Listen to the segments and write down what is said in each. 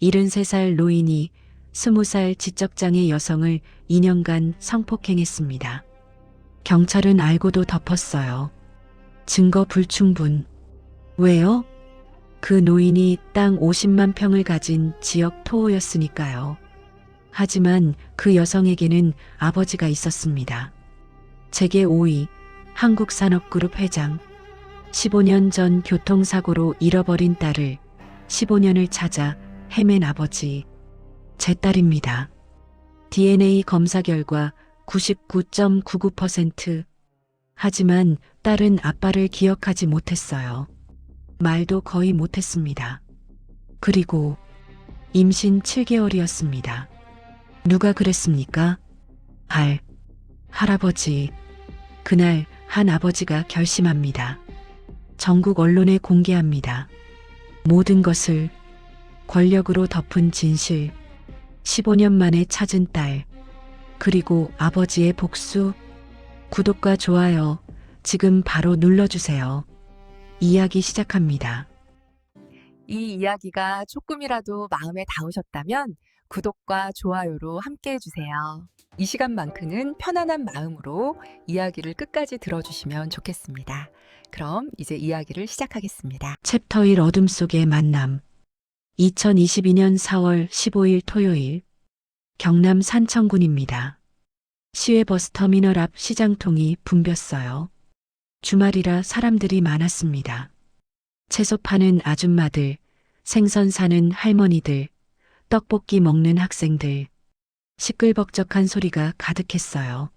73살 노인이 20살 지적장애 여성을 2년간 성폭행했습니다. 경찰은 알고도 덮었어요. 증거 불충분. 왜요? 그 노인이 땅 50만 평을 가진 지역 토호였으니까요. 하지만 그 여성에게는 아버지가 있었습니다. 재계 5위 한국산업그룹 회장. 15년 전 교통사고로 잃어버린 딸을 15년을 찾아 헤맨 아버지. 제 딸입니다. DNA 검사 결과 99.99%. 하지만 딸은 아빠를 기억하지 못했어요. 말도 거의 못했습니다. 그리고 임신 7개월이었습니다. 누가 그랬습니까? 할아버지. 그날 한 아버지가 결심합니다. 전국 언론에 공개합니다. 모든 것을 권력으로 덮은 진실. 15년 만에 찾은 딸. 그리고 아버지의 복수. 구독과 좋아요 지금 바로 눌러주세요. 이야기 시작합니다. 이 이야기가 조금이라도 마음에 닿으셨다면 구독과 좋아요로 함께 해주세요. 이 시간만큼은 편안한 마음으로 이야기를 끝까지 들어주시면 좋겠습니다. 그럼 이제 이야기를 시작하겠습니다. 챕터 1 어둠 속의 만남. 2022년 4월 15일 토요일 경남 산청군입니다. 시외버스터미널 앞 시장통이 붐볐어요. 주말이라 사람들이 많았습니다. 채소 파는 아줌마들, 생선 사는 할머니들, 떡볶이 먹는 학생들, 시끌벅적한 소리가 가득했어요.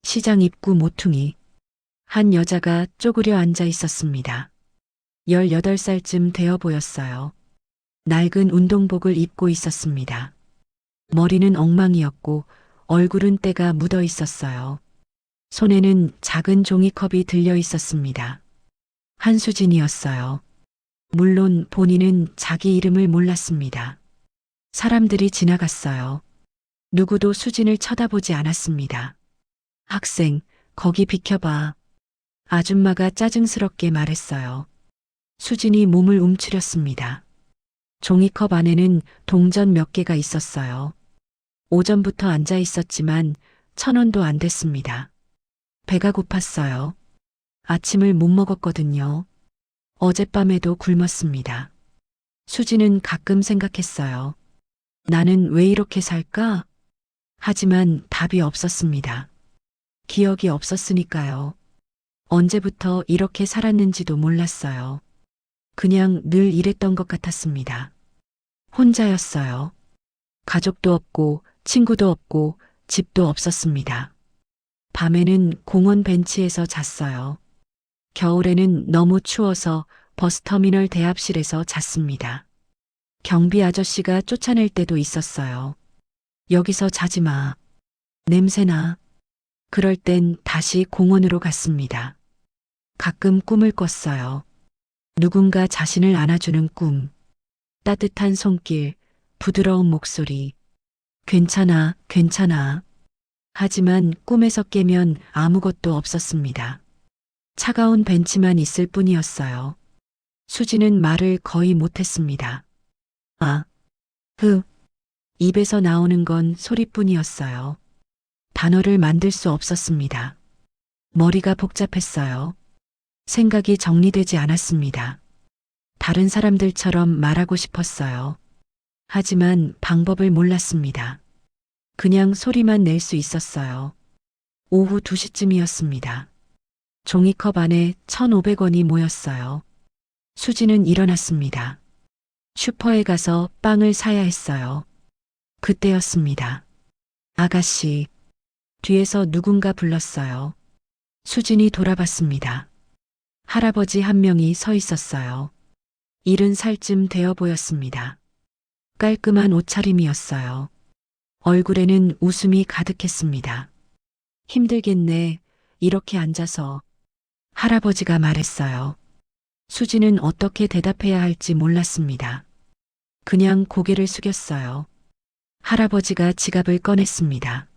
시장 입구 모퉁이. 한 여자가 쪼그려 앉아 있었습니다. 18살쯤 되어 보였어요. 낡은 운동복을 입고 있었습니다. 머리는 엉망이었고 얼굴은 때가 묻어 있었어요. 손에는 작은 종이컵이 들려 있었습니다. 한수진이었어요. 물론 본인은 자기 이름을 몰랐습니다. 사람들이 지나갔어요. 누구도 수진을 쳐다보지 않았습니다. 학생, 거기 비켜봐. 아줌마가 짜증스럽게 말했어요. 수진이 몸을 움츠렸습니다. 종이컵 안에는 동전 몇 개가 있었어요. 오전부터 앉아 있었지만 1,000원도 안 됐습니다. 배가 고팠어요. 아침을 못 먹었거든요. 어젯밤에도 굶었습니다. 수지는 가끔 생각했어요. 나는 왜 이렇게 살까? 하지만 답이 없었습니다. 기억이 없었으니까요. 언제부터 이렇게 살았는지도 몰랐어요. 그냥 늘 이랬던 것 같았습니다. 혼자였어요. 가족도 없고 친구도 없고 집도 없었습니다. 밤에는 공원 벤치에서 잤어요. 겨울에는 너무 추워서 버스터미널 대합실에서 잤습니다. 경비 아저씨가 쫓아낼 때도 있었어요. 여기서 자지 마. 냄새나. 그럴 땐 다시 공원으로 갔습니다. 가끔 꿈을 꿨어요. 누군가 자신을 안아주는 꿈. 따뜻한 손길, 부드러운 목소리. 괜찮아, 괜찮아. 하지만 꿈에서 깨면 아무것도 없었습니다. 차가운 벤치만 있을 뿐이었어요. 수지는 말을 거의 못했습니다. 입에서 나오는 건 소리뿐이었어요. 단어를 만들 수 없었습니다. 머리가 복잡했어요. 생각이 정리되지 않았습니다. 다른 사람들처럼 말하고 싶었어요. 하지만 방법을 몰랐습니다. 그냥 소리만 낼 수 있었어요. 오후 2시쯤이었습니다. 종이컵 안에 1,500원이 모였어요. 수지는 일어났습니다. 슈퍼에 가서 빵을 사야 했어요. 그때였습니다. 아가씨. 뒤에서 누군가 불렀어요. 수진이 돌아봤습니다. 할아버지 한 명이 서 있었어요. 70살쯤 되어 보였습니다. 깔끔한 옷차림이었어요. 얼굴에는 웃음이 가득했습니다. 힘들겠네, 이렇게 앉아서. 할아버지가 말했어요. 수지는 어떻게 대답해야 할지 몰랐습니다. 그냥 고개를 숙였어요. 할아버지가 지갑을 꺼냈습니다.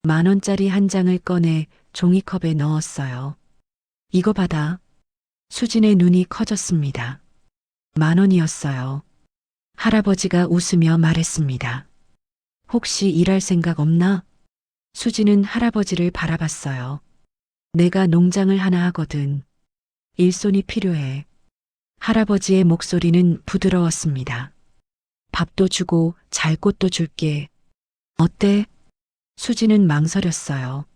10,000원짜리 한 장을 꺼내 종이컵에 넣었어요. 이거 받아. 수진의 눈이 커졌습니다. 10,000원이었어요. 할아버지가 웃으며 말했습니다. 혹시 일할 생각 없나? 수지는 할아버지를 바라봤어요. 내가 농장을 하나 하거든. 일손이 필요해. 할아버지의 목소리는 부드러웠습니다. 밥도 주고 잘 곳도 줄게. 어때? 수지는 망설였어요.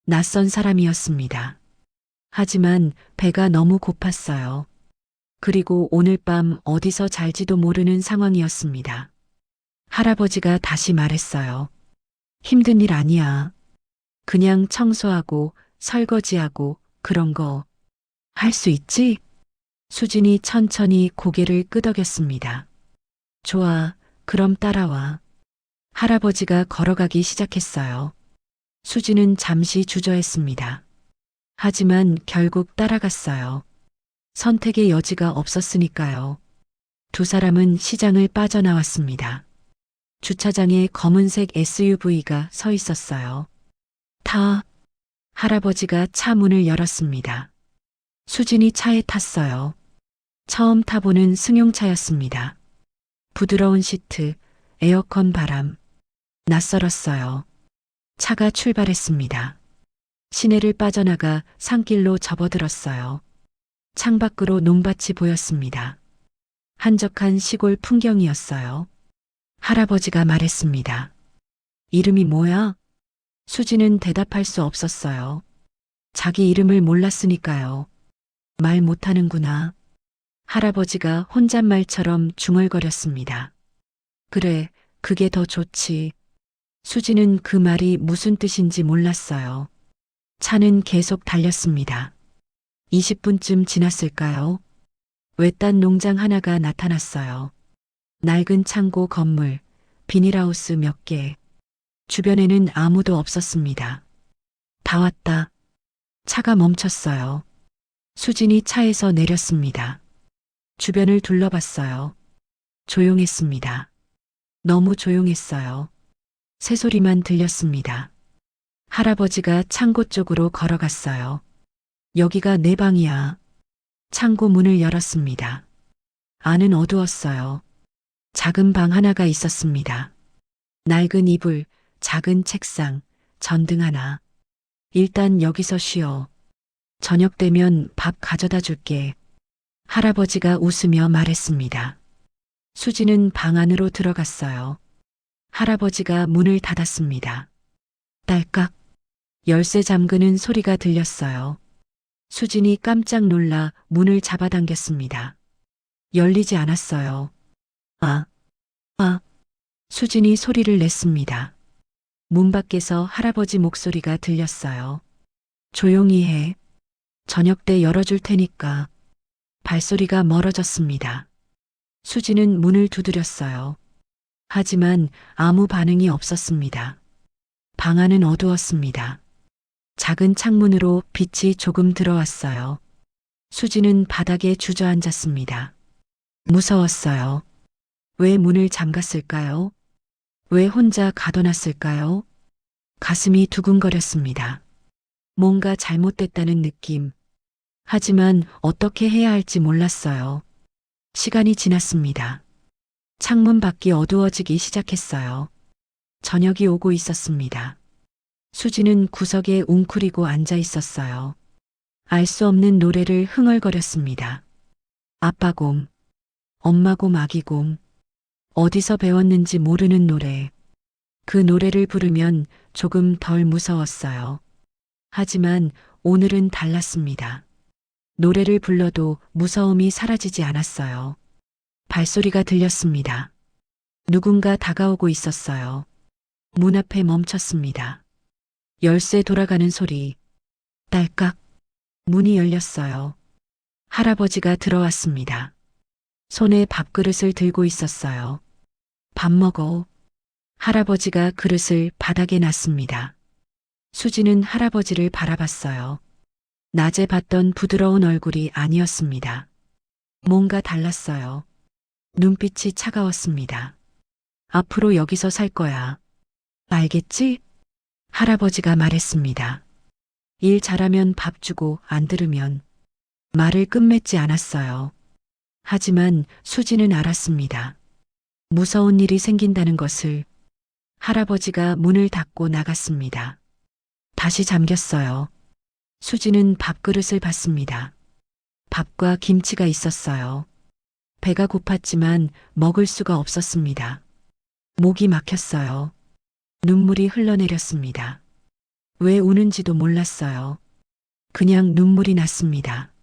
낯선 사람이었습니다. 하지만 배가 너무 고팠어요. 그리고 오늘 밤 어디서 잘지도 모르는 상황이었습니다. 할아버지가 다시 말했어요. 힘든 일 아니야. 그냥 청소하고 설거지하고 그런 거 할 수 있지? 수진이 천천히 고개를 끄덕였습니다. 좋아, 그럼 따라와. 할아버지가 걸어가기 시작했어요. 수지는 잠시 주저했습니다. 하지만 결국 따라갔어요. 선택의 여지가 없었으니까요. 두 사람은 시장을 빠져나왔습니다. 주차장에 검은색 SUV가 서 있었어요. 타. 할아버지가 차 문을 열었습니다. 수진이 차에 탔어요. 처음 타보는 승용차였습니다. 부드러운 시트, 에어컨 바람. 낯설었어요. 차가 출발했습니다. 시내를 빠져나가 산길로 접어들었어요. 창밖으로 논밭이 보였습니다. 한적한 시골 풍경이었어요. 할아버지가 말했습니다. 이름이 뭐야? 수지는 대답할 수 없었어요. 자기 이름을 몰랐으니까요. 말 못하는구나. 할아버지가 혼잣말처럼 중얼거렸습니다. 그래, 그게 더 좋지. 수지는 그 말이 무슨 뜻인지 몰랐어요. 차는 계속 달렸습니다. 20분쯤 지났을까요? 외딴 농장 하나가 나타났어요. 낡은 창고 건물, 비닐하우스 몇 개. 주변에는 아무도 없었습니다. 다 왔다. 차가 멈췄어요. 수진이 차에서 내렸습니다. 주변을 둘러봤어요. 조용했습니다. 너무 조용했어요. 새소리만 들렸습니다. 할아버지가 창고 쪽으로 걸어갔어요. 여기가 내 방이야. 창고 문을 열었습니다. 안은 어두웠어요. 작은 방 하나가 있었습니다. 낡은 이불, 작은 책상, 전등 하나. 일단 여기서 쉬어. 저녁 되면 밥 가져다 줄게. 할아버지가 웃으며 말했습니다. 수지는 방 안으로 들어갔어요. 할아버지가 문을 닫았습니다. 딸깍. 열쇠 잠그는 소리가 들렸어요. 수진이 깜짝 놀라 문을 잡아당겼습니다. 열리지 않았어요. 아. 수진이 소리를 냈습니다. 문 밖에서 할아버지 목소리가 들렸어요. 조용히 해. 저녁 때 열어줄 테니까. 발소리가 멀어졌습니다. 수지는 문을 두드렸어요. 하지만 아무 반응이 없었습니다. 방 안은 어두웠습니다. 작은 창문으로 빛이 조금 들어왔어요. 수지는 바닥에 주저앉았습니다. 무서웠어요. 왜 문을 잠갔을까요? 왜 혼자 가둬놨을까요? 가슴이 두근거렸습니다. 뭔가 잘못됐다는 느낌. 하지만 어떻게 해야 할지 몰랐어요. 시간이 지났습니다. 창문 밖이 어두워지기 시작했어요. 저녁이 오고 있었습니다. 수지는 구석에 웅크리고 앉아 있었어요. 알 수 없는 노래를 흥얼거렸습니다. 아빠곰, 엄마곰, 아기곰. 어디서 배웠는지 모르는 노래. 그 노래를 부르면 조금 덜 무서웠어요. 하지만 오늘은 달랐습니다. 노래를 불러도 무서움이 사라지지 않았어요. 발소리가 들렸습니다. 누군가 다가오고 있었어요. 문 앞에 멈췄습니다. 열쇠 돌아가는 소리. 딸깍. 문이 열렸어요. 할아버지가 들어왔습니다. 손에 밥그릇을 들고 있었어요. 밥 먹어. 할아버지가 그릇을 바닥에 놨습니다. 수지는 할아버지를 바라봤어요. 낮에 봤던 부드러운 얼굴이 아니었습니다. 뭔가 달랐어요. 눈빛이 차가웠습니다. 앞으로 여기서 살 거야. 알겠지? 할아버지가 말했습니다. 일 잘하면 밥 주고 안 들으면. 말을 끝맺지 않았어요. 하지만 수지는 알았습니다. 무서운 일이 생긴다는 것을 할아버지가 문을 닫고 나갔습니다. 다시 잠겼어요. 수지는 밥그릇을 봤습니다. 밥과 김치가 있었어요. 배가 고팠지만 먹을 수가 없었습니다. 목이 막혔어요. 눈물이 흘러내렸습니다. 왜 우는지도 몰랐어요. 그냥 눈물이 났습니다.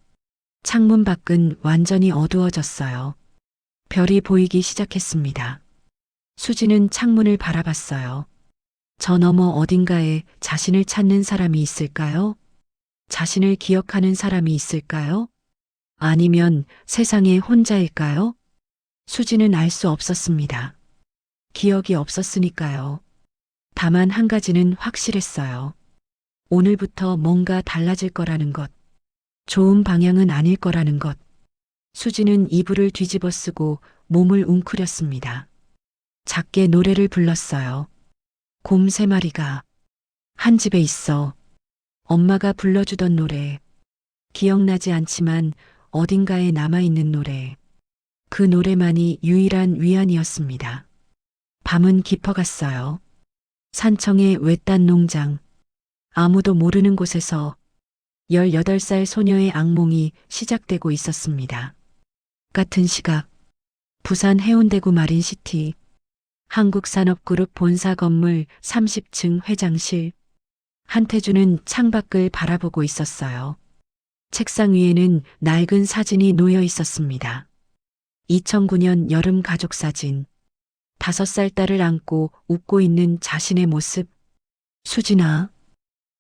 창문 밖은 완전히 어두워졌어요. 별이 보이기 시작했습니다. 수지는 창문을 바라봤어요. 저 너머 어딘가에 자신을 찾는 사람이 있을까요? 자신을 기억하는 사람이 있을까요? 아니면 세상에 혼자일까요? 수지는 알 수 없었습니다. 기억이 없었으니까요. 다만 한 가지는 확실했어요. 오늘부터 뭔가 달라질 거라는 것. 좋은 방향은 아닐 거라는 것. 수지는 이불을 뒤집어 쓰고 몸을 웅크렸습니다. 작게 노래를 불렀어요. 곰 3마리가 한 집에 있어. 엄마가 불러주던 노래. 기억나지 않지만 어딘가에 남아있는 노래. 그 노래만이 유일한 위안이었습니다. 밤은 깊어갔어요. 산청의 외딴 농장. 아무도 모르는 곳에서 18살 소녀의 악몽이 시작되고 있었습니다. 같은 시각, 부산 해운대구 마린시티, 한국산업그룹 본사 건물 30층 회장실. 한태주는 창밖을 바라보고 있었어요. 책상 위에는 낡은 사진이 놓여 있었습니다. 2009년 여름 가족 사진. 5살 딸을 안고 웃고 있는 자신의 모습. 수진아.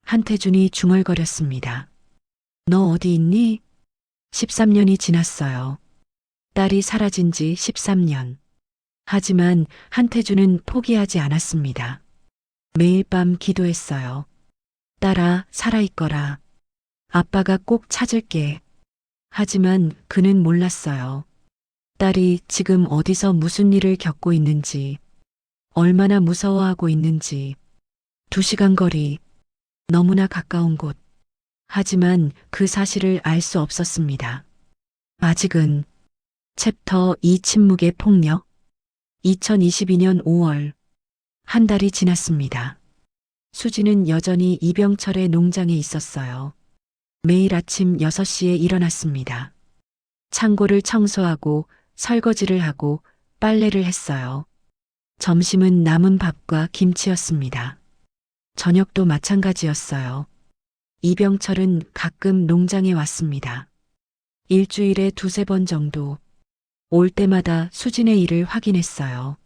한태준이 중얼거렸습니다. 너 어디 있니? 13년이 지났어요. 딸이 사라진 지 13년. 하지만 한태준은 포기하지 않았습니다. 매일 밤 기도했어요. 딸아, 살아있거라. 아빠가 꼭 찾을게. 하지만 그는 몰랐어요. 딸이 지금 어디서 무슨 일을 겪고 있는지, 얼마나 무서워하고 있는지. 2시간 거리, 너무나 가까운 곳. 하지만 그 사실을 알 수 없었습니다. 아직은. 챕터 2 침묵의 폭력. 2022년 5월. 한 달이 지났습니다. 수지는 여전히 이병철의 농장에 있었어요. 매일 아침 6시에 일어났습니다. 창고를 청소하고 설거지를 하고 빨래를 했어요. 점심은 남은 밥과 김치였습니다. 저녁도 마찬가지였어요. 이병철은 가끔 농장에 왔습니다. 일주일에 2~3번 정도. 올 때마다 수진의 일을 확인했어요.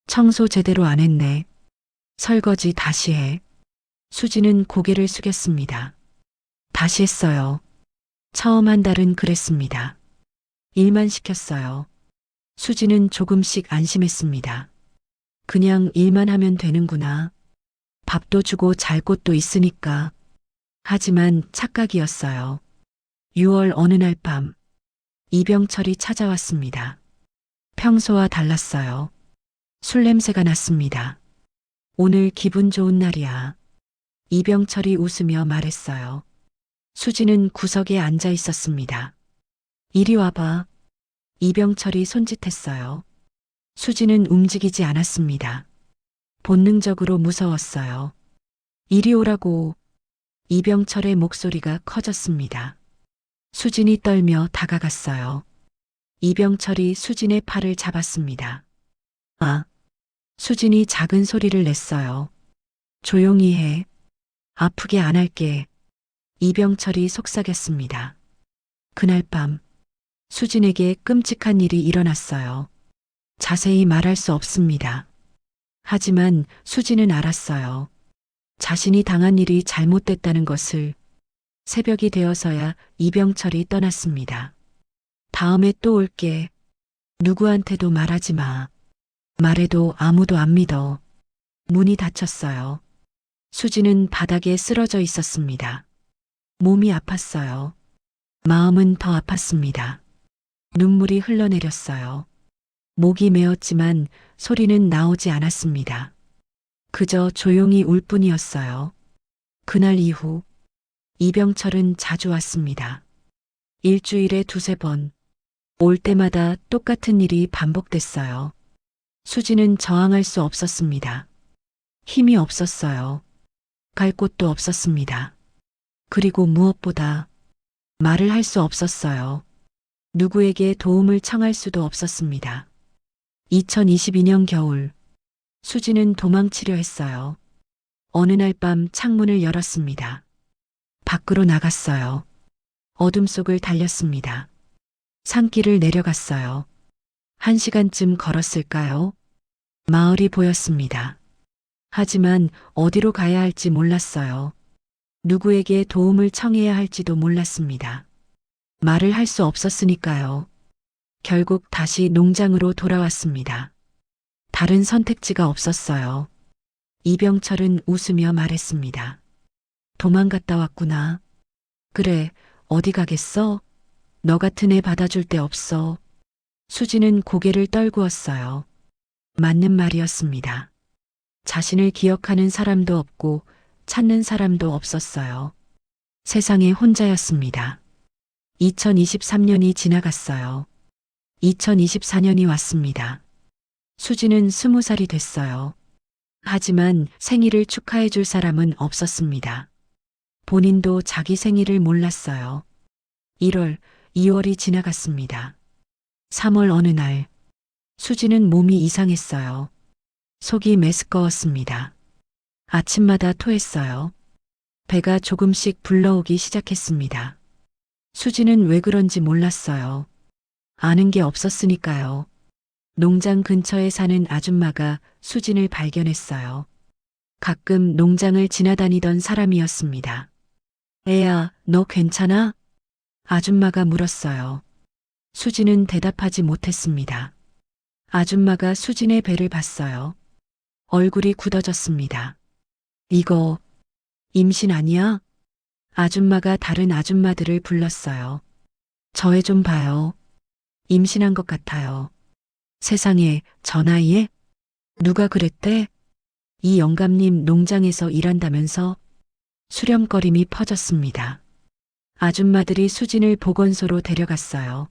청소 제대로 안 했네. 설거지 다시 해. 수진은 고개를 숙였습니다. 다시 했어요. 처음 한 달은 그랬습니다. 일만 시켰어요. 수진은 조금씩 안심했습니다. 그냥 일만 하면 되는구나. 밥도 주고 잘 곳도 있으니까. 하지만 착각이었어요. 6월 어느 날 밤, 이병철이 찾아왔습니다. 평소와 달랐어요. 술 냄새가 났습니다. 오늘 기분 좋은 날이야. 이병철이 웃으며 말했어요. 수지는 구석에 앉아 있었습니다. 이리 와봐. 이병철이 손짓했어요. 수지는 움직이지 않았습니다. 본능적으로 무서웠어요. 이리 오라고. 이병철의 목소리가 커졌습니다. 수진이 떨며 다가갔어요. 이병철이 수진의 팔을 잡았습니다. 아. 수진이 작은 소리를 냈어요. 조용히 해. 아프게 안 할게. 이병철이 속삭였습니다. 그날 밤, 수진에게 끔찍한 일이 일어났어요. 자세히 말할 수 없습니다. 하지만 수진은 알았어요. 자신이 당한 일이 잘못됐다는 것을. 새벽이 되어서야 이병철이 떠났습니다. 다음에 또 올게. 누구한테도 말하지 마. 말해도 아무도 안 믿어. 문이 닫혔어요. 수지는 바닥에 쓰러져 있었습니다. 몸이 아팠어요. 마음은 더 아팠습니다. 눈물이 흘러내렸어요. 목이 메었지만 소리는 나오지 않았습니다. 그저 조용히 울 뿐이었어요. 그날 이후 이병철은 자주 왔습니다. 일주일에 2~3번. 올 때마다 똑같은 일이 반복됐어요. 수지는 저항할 수 없었습니다. 힘이 없었어요. 갈 곳도 없었습니다. 그리고 무엇보다 말을 할 수 없었어요. 누구에게 도움을 청할 수도 없었습니다. 2022년 겨울, 수지는 도망치려 했어요. 어느 날 밤 창문을 열었습니다. 밖으로 나갔어요. 어둠 속을 달렸습니다. 산길을 내려갔어요. 1시간쯤 걸었을까요? 마을이 보였습니다. 하지만 어디로 가야 할지 몰랐어요. 누구에게 도움을 청해야 할지도 몰랐습니다. 말을 할 수 없었으니까요. 결국 다시 농장으로 돌아왔습니다. 다른 선택지가 없었어요. 이병철은 웃으며 말했습니다. 도망갔다 왔구나. 그래, 어디 가겠어? 너 같은 애 받아줄 데 없어. 수지는 고개를 떨구었어요. 맞는 말이었습니다. 자신을 기억하는 사람도 없고 찾는 사람도 없었어요. 세상에 혼자였습니다. 2023년이 지나갔어요. 2024년이 왔습니다. 수지는 20살이 됐어요. 하지만 생일을 축하해 줄 사람은 없었습니다. 본인도 자기 생일을 몰랐어요. 1월, 2월이 지나갔습니다. 3월 어느 날, 수지는 몸이 이상했어요. 속이 메스꺼웠습니다. 아침마다 토했어요. 배가 조금씩 불러오기 시작했습니다. 수지는 왜 그런지 몰랐어요. 아는 게 없었으니까요. 농장 근처에 사는 아줌마가 수진을 발견했어요. 가끔 농장을 지나다니던 사람이었습니다. 애야, 너 괜찮아? 아줌마가 물었어요. 수진은 대답하지 못했습니다. 아줌마가 수진의 배를 봤어요. 얼굴이 굳어졌습니다. 이거 임신 아니야? 아줌마가 다른 아줌마들을 불렀어요. 저 애 좀 봐요. 임신한 것 같아요. 세상에, 저 나이에? 누가 그랬대? 이 영감님 농장에서 일한다면서? 수렴거림이 퍼졌습니다. 아줌마들이 수진을 보건소로 데려갔어요.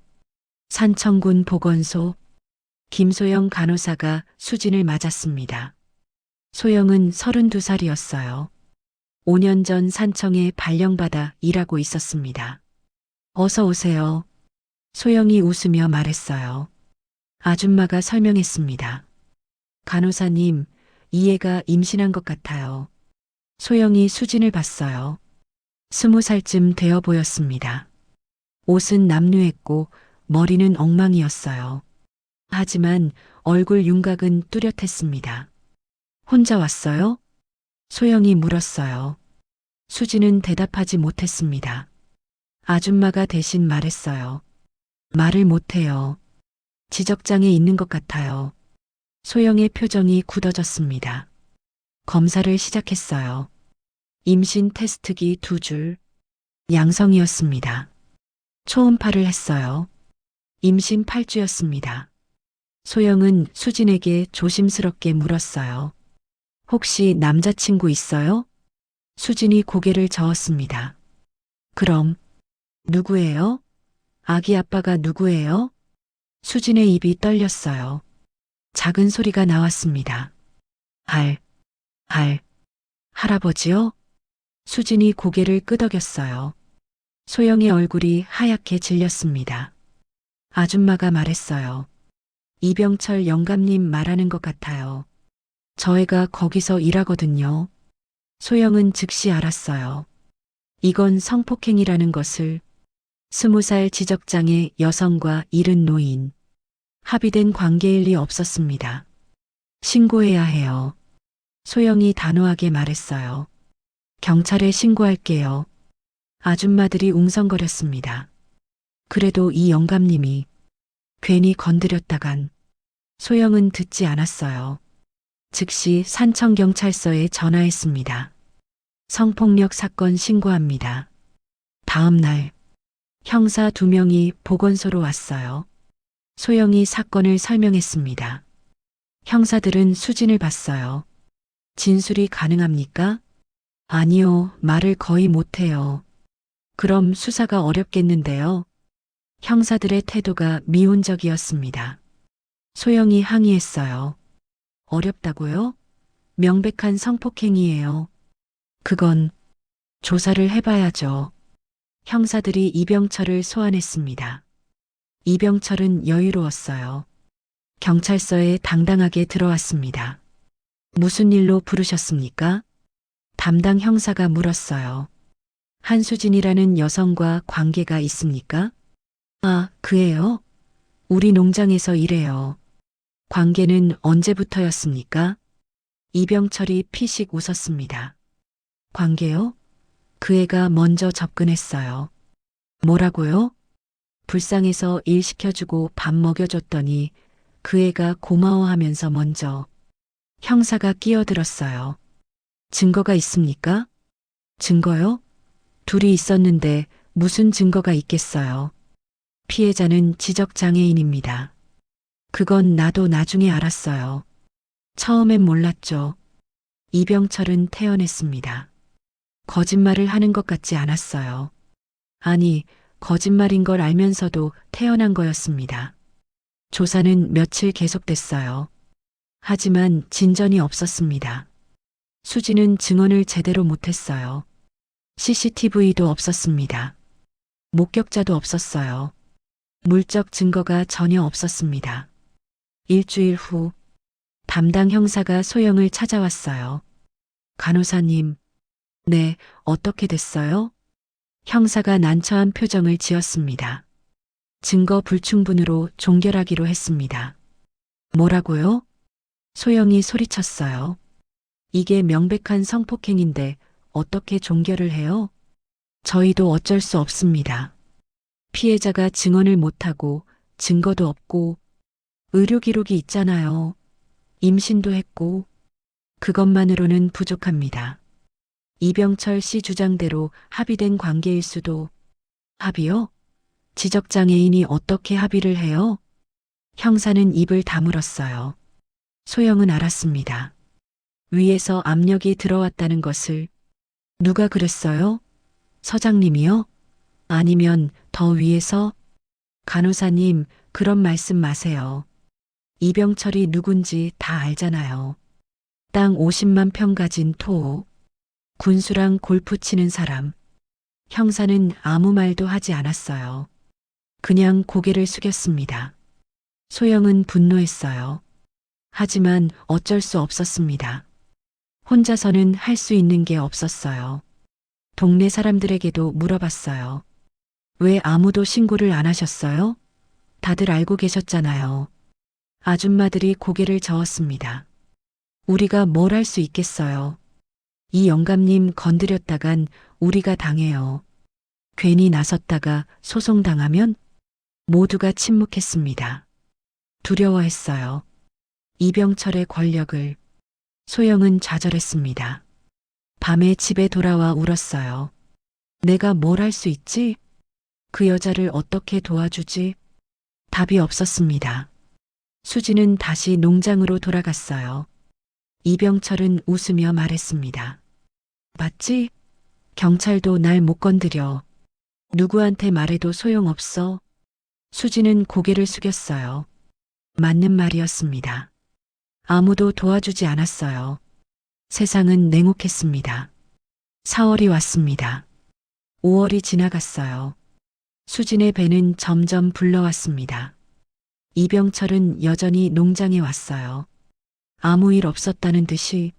산청군 보건소. 김소영 간호사가 수진을 맞았습니다. 소영은 32살이었어요. 5년 전 산청에 발령받아 일하고 있었습니다. 어서 오세요. 소영이 웃으며 말했어요. 아줌마가 설명했습니다. 간호사님, 이 애가 임신한 것 같아요. 소영이 수진을 봤어요. 20살쯤 되어 보였습니다. 옷은 남루했고 머리는 엉망이었어요. 하지만 얼굴 윤곽은 뚜렷했습니다. 혼자 왔어요? 소영이 물었어요. 수지는 대답하지 못했습니다. 아줌마가 대신 말했어요. 말을 못해요. 지적장애 있는 것 같아요. 소영의 표정이 굳어졌습니다. 검사를 시작했어요. 임신 테스트기 2줄. 양성이었습니다. 초음파를 했어요. 임신 8주였습니다. 소영은 수진에게 조심스럽게 물었어요. 혹시 남자친구 있어요? 수진이 고개를 저었습니다. 그럼, 누구예요? 아기 아빠가 누구예요? 수진의 입이 떨렸어요. 작은 소리가 나왔습니다. 할아버지요? 수진이 고개를 끄덕였어요. 소영의 얼굴이 하얗게 질렸습니다. 아줌마가 말했어요. 이병철 영감님 말하는 것 같아요. 저 애가 거기서 일하거든요. 소영은 즉시 알았어요. 이건 성폭행이라는 것을. 20살 지적장애 여성과 이른 노인. 합의된 관계일 리 없었습니다. 신고해야 해요. 소영이 단호하게 말했어요. 경찰에 신고할게요. 아줌마들이 웅성거렸습니다. 그래도 이 영감님이 괜히 건드렸다간. 소영은 듣지 않았어요. 즉시 산청경찰서에 전화했습니다. 성폭력 사건 신고합니다. 다음 날 형사 2명이 보건소로 왔어요. 소영이 사건을 설명했습니다. 형사들은 수진을 봤어요. 진술이 가능합니까? 아니요, 말을 거의 못해요. 그럼 수사가 어렵겠는데요. 형사들의 태도가 미온적이었습니다. 소영이 항의했어요. 어렵다고요? 명백한 성폭행이에요. 그건 조사를 해봐야죠. 형사들이 이병철을 소환했습니다. 이병철은 여유로웠어요. 경찰서에 당당하게 들어왔습니다. 무슨 일로 부르셨습니까? 담당 형사가 물었어요. 한수진이라는 여성과 관계가 있습니까? 아, 그애요? 우리 농장에서 일해요. 관계는 언제부터였습니까? 이병철이 피식 웃었습니다. 관계요? 그 애가 먼저 접근했어요. 뭐라고요? 불쌍해서 일 시켜주고 밥 먹여줬더니 그 애가 고마워하면서 먼저. 형사가 끼어들었어요. 증거가 있습니까? 증거요? 둘이 있었는데 무슨 증거가 있겠어요? 피해자는 지적장애인입니다. 그건 나도 나중에 알았어요. 처음엔 몰랐죠. 이병철은 태연했습니다. 거짓말을 하는 것 같지 않았어요. 아니, 거짓말인 걸 알면서도 태연한 거였습니다. 조사는 며칠 계속됐어요. 하지만 진전이 없었습니다. 수지는 증언을 제대로 못했어요. CCTV도 없었습니다. 목격자도 없었어요. 물적 증거가 전혀 없었습니다. 일주일 후 담당 형사가 소영을 찾아왔어요. 간호사님, 네, 어떻게 됐어요? 형사가 난처한 표정을 지었습니다. 증거 불충분으로 종결하기로 했습니다. 뭐라고요? 소영이 소리쳤어요. 이게 명백한 성폭행인데 어떻게 종결을 해요? 저희도 어쩔 수 없습니다. 피해자가 증언을 못하고 증거도 없고 의료 기록이 있잖아요. 임신도 했고 그것만으로는 부족합니다. 이병철 씨 주장대로 합의된 관계일 수도. 합의요? 지적장애인이 어떻게 합의를 해요? 형사는 입을 다물었어요. 소영은 알았습니다. 위에서 압력이 들어왔다는 것을. 누가 그랬어요? 서장님이요? 아니면 더 위에서? 간호사님, 그런 말씀 마세요. 이병철이 누군지 다 알잖아요. 땅 50만 평 가진 토. 군수랑 골프 치는 사람. 형사는 아무 말도 하지 않았어요. 그냥 고개를 숙였습니다. 소영은 분노했어요. 하지만 어쩔 수 없었습니다. 혼자서는 할 수 있는 게 없었어요. 동네 사람들에게도 물어봤어요. 왜 아무도 신고를 안 하셨어요? 다들 알고 계셨잖아요. 아줌마들이 고개를 저었습니다. 우리가 뭘 할 수 있겠어요. 이 영감님 건드렸다간 우리가 당해요. 괜히 나섰다가 소송당하면? 모두가 침묵했습니다. 두려워했어요. 이병철의 권력을. 소영은 좌절했습니다. 밤에 집에 돌아와 울었어요. 내가 뭘 할 수 있지? 그 여자를 어떻게 도와주지? 답이 없었습니다. 수지는 다시 농장으로 돌아갔어요. 이병철은 웃으며 말했습니다. 맞지? 경찰도 날 못 건드려. 누구한테 말해도 소용없어. 수지는 고개를 숙였어요. 맞는 말이었습니다. 아무도 도와주지 않았어요. 세상은 냉혹했습니다. 4월이 왔습니다. 5월이 지나갔어요. 수진의 배는 점점 불러왔습니다. 이병철은 여전히 농장에 왔어요. 아무 일 없었다는 듯이.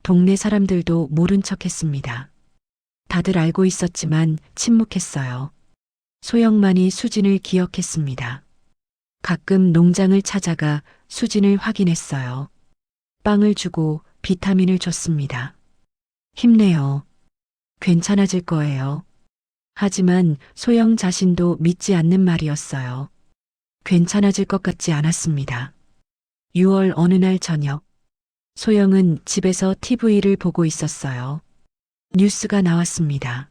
동네 사람들도 모른 척했습니다. 다들 알고 있었지만 침묵했어요. 소영만이 수진을 기억했습니다. 가끔 농장을 찾아가 수진을 확인했어요. 빵을 주고 비타민을 줬습니다. 힘내요. 괜찮아질 거예요. 하지만 소영 자신도 믿지 않는 말이었어요. 괜찮아질 것 같지 않았습니다. 6월 어느 날 저녁, 소영은 집에서 TV를 보고 있었어요. 뉴스가 나왔습니다.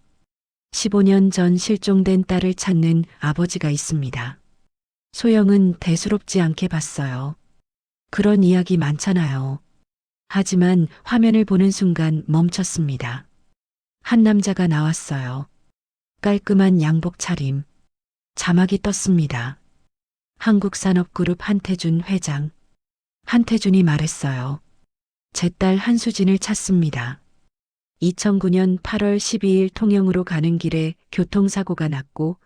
15년 전 실종된 딸을 찾는 아버지가 있습니다. 소영은 대수롭지 않게 봤어요. 그런 이야기 많잖아요. 하지만 화면을 보는 순간 멈췄습니다. 한 남자가 나왔어요. 깔끔한 양복 차림. 자막이 떴습니다. 한국산업그룹 한태준 회장. 한태준이 말했어요. 제 딸 한수진을 찾습니다. 2009년 8월 12일 통영으로 가는 길에 교통사고가 났고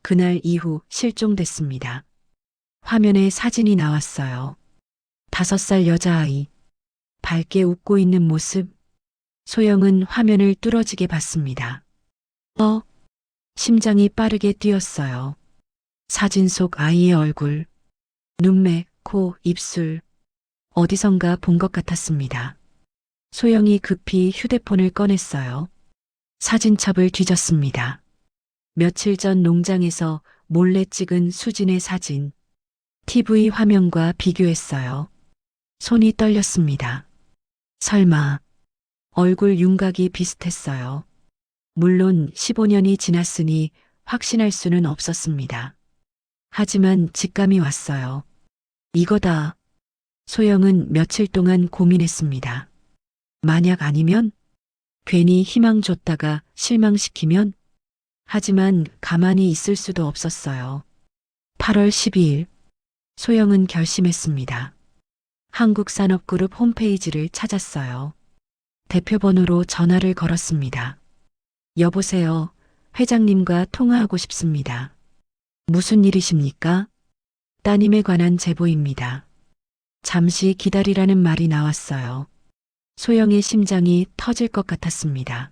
그날 이후 실종됐습니다. 화면에 사진이 나왔어요. 5살 여자아이. 밝게 웃고 있는 모습. 소영은 화면을 뚫어지게 봤습니다. 심장이 빠르게 뛰었어요. 사진 속 아이의 얼굴, 눈매, 코, 입술. 어디선가 본 것 같았습니다. 소영이 급히 휴대폰을 꺼냈어요. 사진첩을 뒤졌습니다. 며칠 전 농장에서 몰래 찍은 수진의 사진. TV 화면과 비교했어요. 손이 떨렸습니다. 설마 얼굴 윤곽이 비슷했어요. 물론 15년이 지났으니 확신할 수는 없었습니다. 하지만 직감이 왔어요. 이거다. 소영은 며칠 동안 고민했습니다. 만약 아니면? 괜히 희망 줬다가 실망시키면? 하지만 가만히 있을 수도 없었어요. 8월 12일 소영은 결심했습니다. 한국산업그룹 홈페이지를 찾았어요. 대표번호로 전화를 걸었습니다. 여보세요. 회장님과 통화하고 싶습니다. 무슨 일이십니까? 따님에 관한 제보입니다. 잠시 기다리라는 말이 나왔어요. 소영의 심장이 터질 것 같았습니다.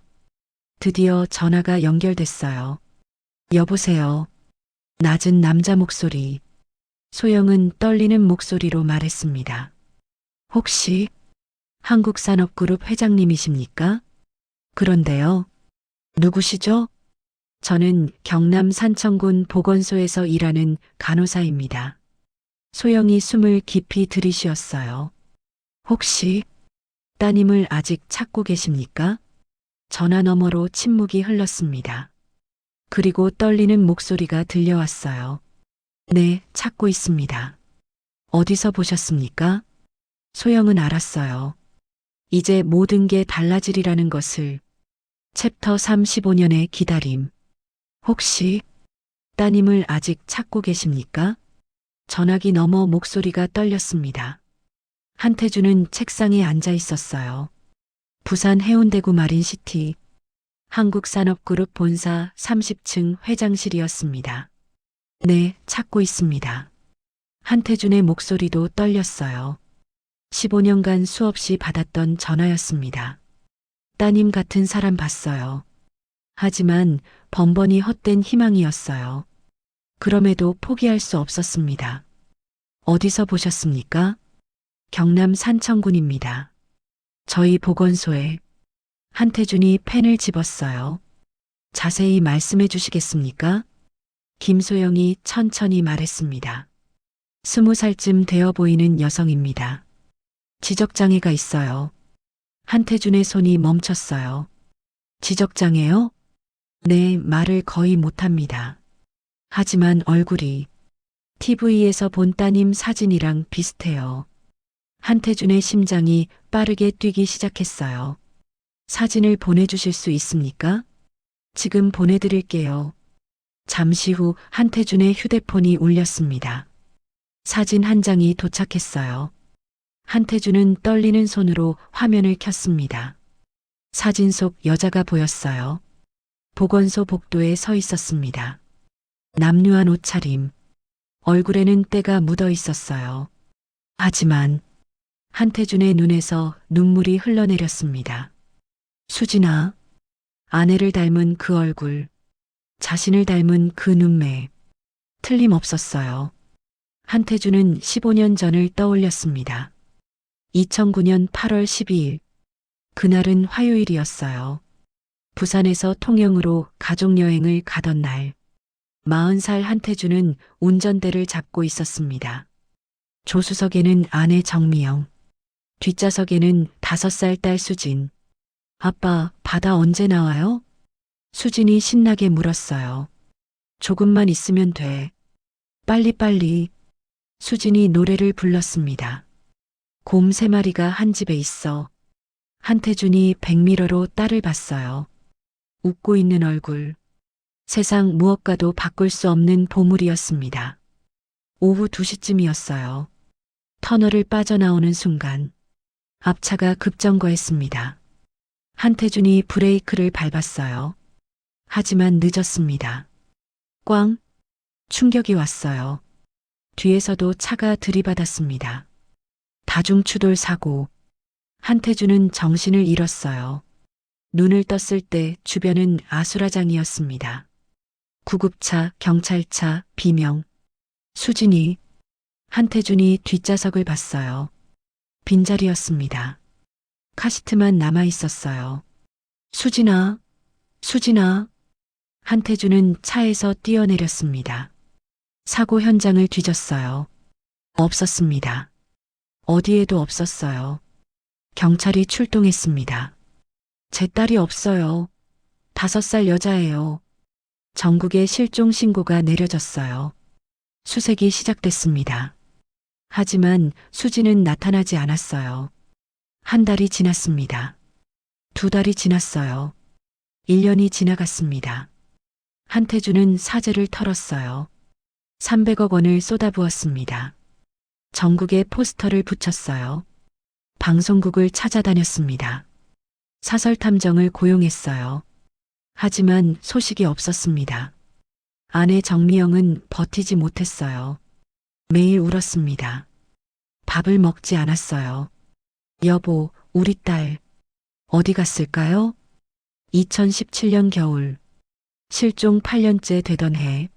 드디어 전화가 연결됐어요. 여보세요. 낮은 남자 목소리. 소영은 떨리는 목소리로 말했습니다. 혹시 한국산업그룹 회장님이십니까? 그런데요. 누구시죠? 저는 경남 산청군 보건소에서 일하는 간호사입니다. 소영이 숨을 깊이 들이쉬었어요. 혹시 따님을 아직 찾고 계십니까? 전화 너머로 침묵이 흘렀습니다. 그리고 떨리는 목소리가 들려왔어요. 네, 찾고 있습니다. 어디서 보셨습니까? 소영은 알았어요. 이제 모든 게 달라지리라는 것을. 챕터 35년의 기다림. 혹시 따님을 아직 찾고 계십니까? 전화기 너머 목소리가 떨렸습니다. 한태준은 책상에 앉아 있었어요. 부산 해운대구 마린시티 한국산업그룹 본사 30층 회장실이었습니다. 네, 찾고 있습니다. 한태준의 목소리도 떨렸어요. 15년간 수없이 받았던 전화였습니다. 따님 같은 사람 봤어요. 하지만 번번이 헛된 희망이었어요. 그럼에도 포기할 수 없었습니다. 어디서 보셨습니까? 경남 산청군입니다. 저희 보건소에. 한태준이 펜을 집었어요. 자세히 말씀해 주시겠습니까? 김소영이 천천히 말했습니다. 20살쯤 되어 보이는 여성입니다. 지적장애가 있어요. 한태준의 손이 멈췄어요. 지적장애요? 네, 말을 거의 못합니다. 하지만 얼굴이 TV에서 본 따님 사진이랑 비슷해요. 한태준의 심장이 빠르게 뛰기 시작했어요. 사진을 보내주실 수 있습니까? 지금 보내드릴게요. 잠시 후 한태준의 휴대폰이 울렸습니다. 사진 한 장이 도착했어요. 한태준은 떨리는 손으로 화면을 켰습니다. 사진 속 여자가 보였어요. 보건소 복도에 서 있었습니다. 남루한 옷차림. 얼굴에는 때가 묻어 있었어요. 하지만 한태준의 눈에서 눈물이 흘러내렸습니다. 수진아, 아내를 닮은 그 얼굴, 자신을 닮은 그 눈매, 틀림없었어요. 한태준은 15년 전을 떠올렸습니다. 2009년 8월 12일, 그날은 화요일이었어요. 부산에서 통영으로 가족여행을 가던 날, 40살 한태준은 운전대를 잡고 있었습니다. 조수석에는 아내 정미영, 뒷좌석에는 5살 딸 수진. 아빠, 바다 언제 나와요? 수진이 신나게 물었어요. 조금만 있으면 돼. 빨리빨리. 수진이 노래를 불렀습니다. 곰 3마리가 한 집에 있어. 한태준이 백미러로 딸을 봤어요. 웃고 있는 얼굴. 세상 무엇과도 바꿀 수 없는 보물이었습니다. 오후 2시쯤이었어요. 터널을 빠져나오는 순간 앞차가 급정거했습니다. 한태준이 브레이크를 밟았어요. 하지만 늦었습니다. 꽝! 충격이 왔어요. 뒤에서도 차가 들이받았습니다. 다중추돌 사고. 한태준은 정신을 잃었어요. 눈을 떴을 때 주변은 아수라장이었습니다. 구급차, 경찰차, 비명. 수진이, 한태준이 뒷좌석을 봤어요. 빈자리였습니다. 카시트만 남아 있었어요. 수진아, 수진아. 한태준은 차에서 뛰어내렸습니다. 사고 현장을 뒤졌어요. 없었습니다. 어디에도 없었어요. 경찰이 출동했습니다. 제 딸이 없어요. 5살 여자예요. 전국에 실종 신고가 내려졌어요. 수색이 시작됐습니다. 하지만 수지는 나타나지 않았어요. 한 달이 지났습니다. 2달이 지났어요. 1년이 지나갔습니다. 한태준은 사재를 털었어요. 300억 원을 쏟아부었습니다. 전국에 포스터를 붙였어요. 방송국을 찾아다녔습니다. 사설탐정을 고용했어요. 하지만 소식이 없었습니다. 아내 정미영은 버티지 못했어요. 매일 울었습니다. 밥을 먹지 않았어요. 여보, 우리 딸 어디 갔을까요? 2017년 겨울, 실종 8년째 되던 해,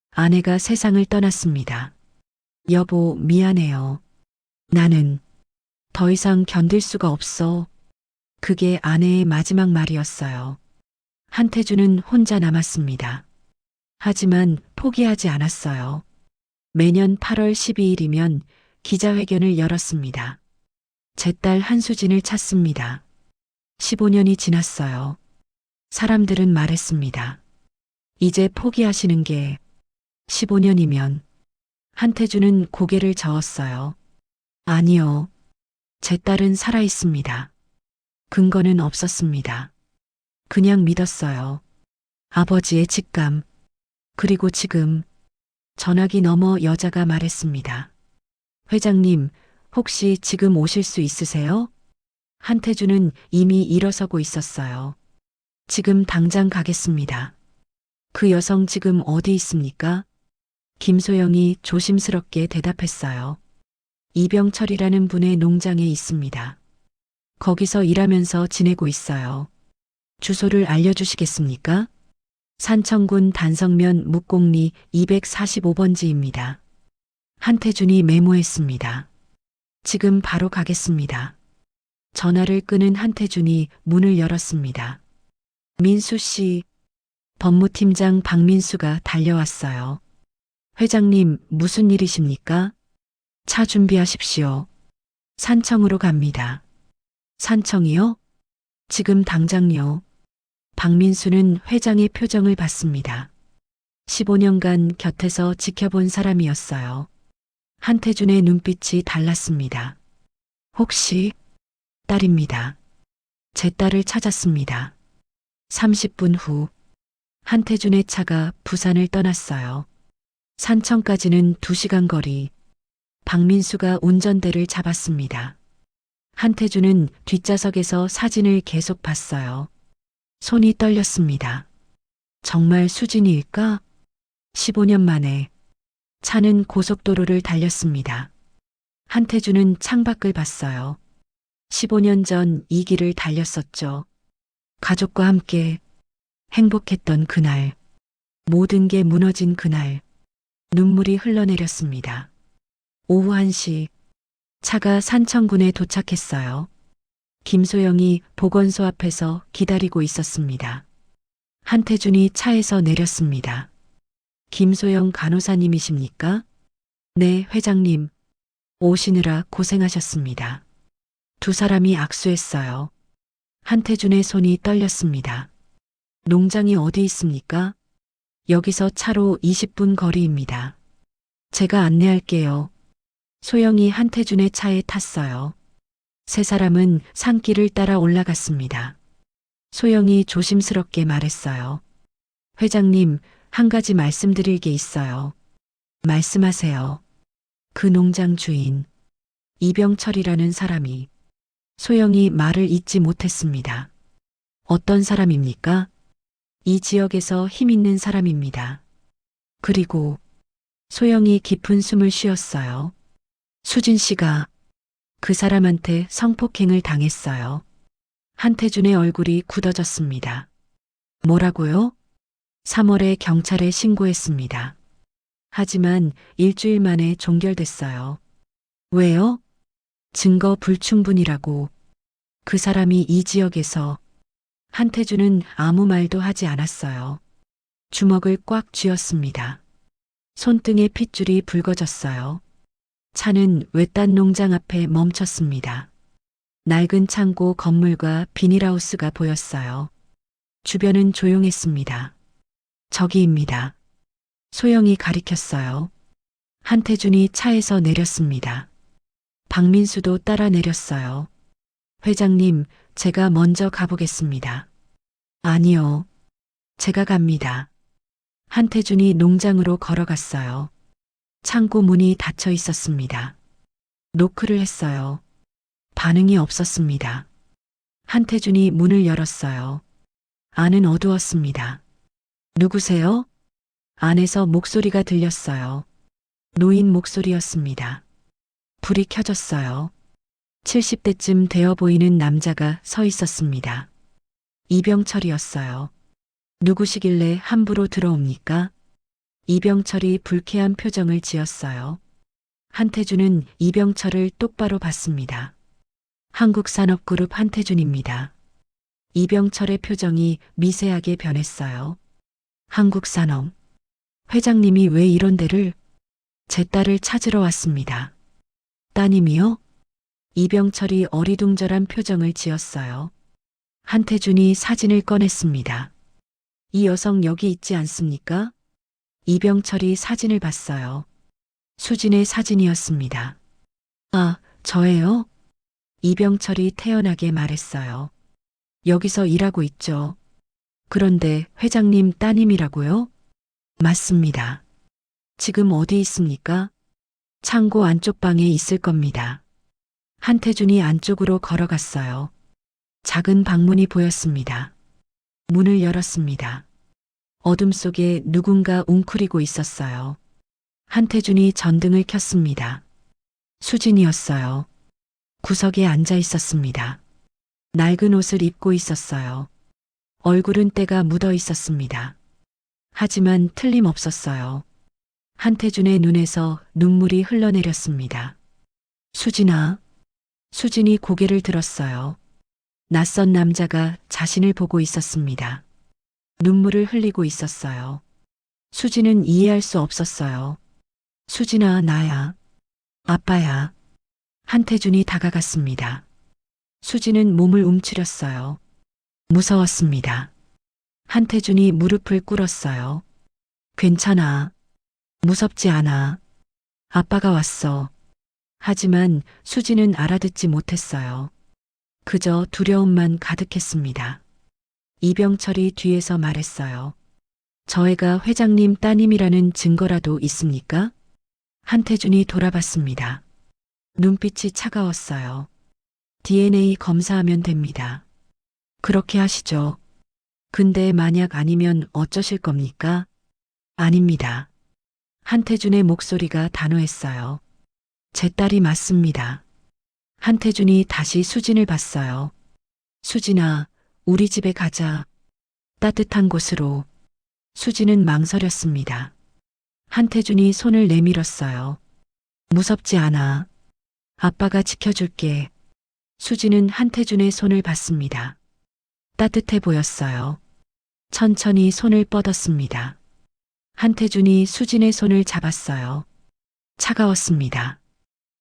아내가 세상을 떠났습니다. 여보, 미안해요. 나는 더 이상 견딜 수가 없어. 그게 아내의 마지막 말이었어요. 한태준은 혼자 남았습니다. 하지만 포기하지 않았어요. 매년 8월 12일이면 기자회견을 열었습니다. 제 딸 한수진을 찾습니다. 15년이 지났어요. 사람들은 말했습니다. 이제 포기하시는 게 15년이면. 한태준은 고개를 저었어요. 아니요. 제 딸은 살아 있습니다. 근거는 없었습니다. 그냥 믿었어요. 아버지의 직감. 그리고 지금 전화기 너머 여자가 말했습니다. 회장님, 혹시 지금 오실 수 있으세요? 한태준은 이미 일어서고 있었어요. 지금 당장 가겠습니다. 그 여성 지금 어디 있습니까? 김소영이 조심스럽게 대답했어요. 이병철이라는 분의 농장에 있습니다. 거기서 일하면서 지내고 있어요. 주소를 알려주시겠습니까? 산청군 단성면 묵곡리 245번지입니다. 한태준이 메모했습니다. 지금 바로 가겠습니다. 전화를 끄는 한태준이 문을 열었습니다. 민수 씨, 법무팀장 박민수가 달려왔어요. 회장님, 무슨 일이십니까? 차 준비하십시오. 산청으로 갑니다. 산청이요? 지금 당장요. 박민수는 회장의 표정을 봤습니다. 15년간 곁에서 지켜본 사람이었어요. 한태준의 눈빛이 달랐습니다. 혹시 딸입니다. 제 딸을 찾았습니다. 30분 후 한태준의 차가 부산을 떠났어요. 산청까지는 2시간 거리. 박민수가 운전대를 잡았습니다. 한태준은 뒷좌석에서 사진을 계속 봤어요. 손이 떨렸습니다. 정말 수진이일까? 15년 만에 차는 고속도로를 달렸습니다. 한태준은 창밖을 봤어요. 15년 전 이 길을 달렸었죠. 가족과 함께 행복했던 그날, 모든 게 무너진 그날, 눈물이 흘러내렸습니다. 오후 1시, 차가 산청군에 도착했어요. 김소영이 보건소 앞에서 기다리고 있었습니다. 한태준이 차에서 내렸습니다. 김소영 간호사님이십니까? 네, 회장님. 오시느라 고생하셨습니다. 2 사람이 악수했어요. 한태준의 손이 떨렸습니다. 농장이 어디 있습니까? 여기서 차로 20분 거리입니다. 제가 안내할게요. 소영이 한태준의 차에 탔어요. 3 사람은 산길을 따라 올라갔습니다. 소영이 조심스럽게 말했어요. 회장님, 한 가지 말씀드릴 게 있어요. 말씀하세요. 그 농장 주인, 이병철이라는 사람이. 소영이 말을 잇지 못했습니다. 어떤 사람입니까? 이 지역에서 힘 있는 사람입니다. 그리고 소영이 깊은 숨을 쉬었어요. 수진 씨가 그 사람한테 성폭행을 당했어요. 한태준의 얼굴이 굳어졌습니다. 뭐라고요? 3월에 경찰에 신고했습니다. 하지만 일주일 만에 종결됐어요. 왜요? 증거 불충분이라고. 그 사람이 이 지역에서. 한태준은 아무 말도 하지 않았어요. 주먹을 꽉 쥐었습니다. 손등에 핏줄이 붉어졌어요. 차는 외딴 농장 앞에 멈췄습니다. 낡은 창고 건물과 비닐하우스가 보였어요. 주변은 조용했습니다. 저기입니다. 소영이 가리켰어요. 한태준이 차에서 내렸습니다. 박민수도 따라 내렸어요. 회장님, 제가 먼저 가보겠습니다. 아니요. 제가 갑니다. 한태준이 농장으로 걸어갔어요. 창고 문이 닫혀 있었습니다. 노크를 했어요. 반응이 없었습니다. 한태준이 문을 열었어요. 안은 어두웠습니다. 누구세요? 안에서 목소리가 들렸어요. 노인 목소리였습니다. 불이 켜졌어요. 70대쯤 되어 보이는 남자가 서 있었습니다. 이병철이었어요. 누구시길래 함부로 들어옵니까? 이병철이 불쾌한 표정을 지었어요. 한태준은 이병철을 똑바로 봤습니다. 한국산업그룹 한태준입니다. 이병철의 표정이 미세하게 변했어요. 한국산업. 회장님이 왜 이런 데를? 제 딸을 찾으러 왔습니다. 따님이요? 이병철이 어리둥절한 표정을 지었어요. 한태준이 사진을 꺼냈습니다. 이 여성 여기 있지 않습니까? 이병철이 사진을 봤어요. 수진의 사진이었습니다. 아, 저예요? 이병철이 태연하게 말했어요. 여기서 일하고 있죠. 그런데 회장님 따님이라고요? 맞습니다. 지금 어디 있습니까? 창고 안쪽 방에 있을 겁니다. 한태준이 안쪽으로 걸어갔어요. 작은 방문이 보였습니다. 문을 열었습니다. 어둠 속에 누군가 웅크리고 있었어요. 한태준이 전등을 켰습니다. 수진이었어요. 구석에 앉아 있었습니다. 낡은 옷을 입고 있었어요. 얼굴은 때가 묻어 있었습니다. 하지만 틀림없었어요. 한태준의 눈에서 눈물이 흘러내렸습니다. 수진아. 수진이 고개를 들었어요. 낯선 남자가 자신을 보고 있었습니다. 눈물을 흘리고 있었어요. 수진은 이해할 수 없었어요. 수진아, 나야. 아빠야. 한태준이 다가갔습니다. 수진은 몸을 움츠렸어요. 무서웠습니다. 한태준이 무릎을 꿇었어요. 괜찮아. 무섭지 않아. 아빠가 왔어. 하지만 수진은 알아듣지 못했어요. 그저 두려움만 가득했습니다. 이병철이 뒤에서 말했어요. 저 애가 회장님 따님이라는 증거라도 있습니까? 한태준이 돌아봤습니다. 눈빛이 차가웠어요. DNA 검사하면 됩니다. 그렇게 하시죠. 근데 만약 아니면 어쩌실 겁니까? 아닙니다. 한태준의 목소리가 단호했어요. 제 딸이 맞습니다. 한태준이 다시 수진을 봤어요. 수진아, 우리 집에 가자. 따뜻한 곳으로. 수진은 망설였습니다. 한태준이 손을 내밀었어요. 무섭지 않아. 아빠가 지켜줄게. 수진은 한태준의 손을 봤습니다. 따뜻해 보였어요. 천천히 손을 뻗었습니다. 한태준이 수진의 손을 잡았어요. 차가웠습니다.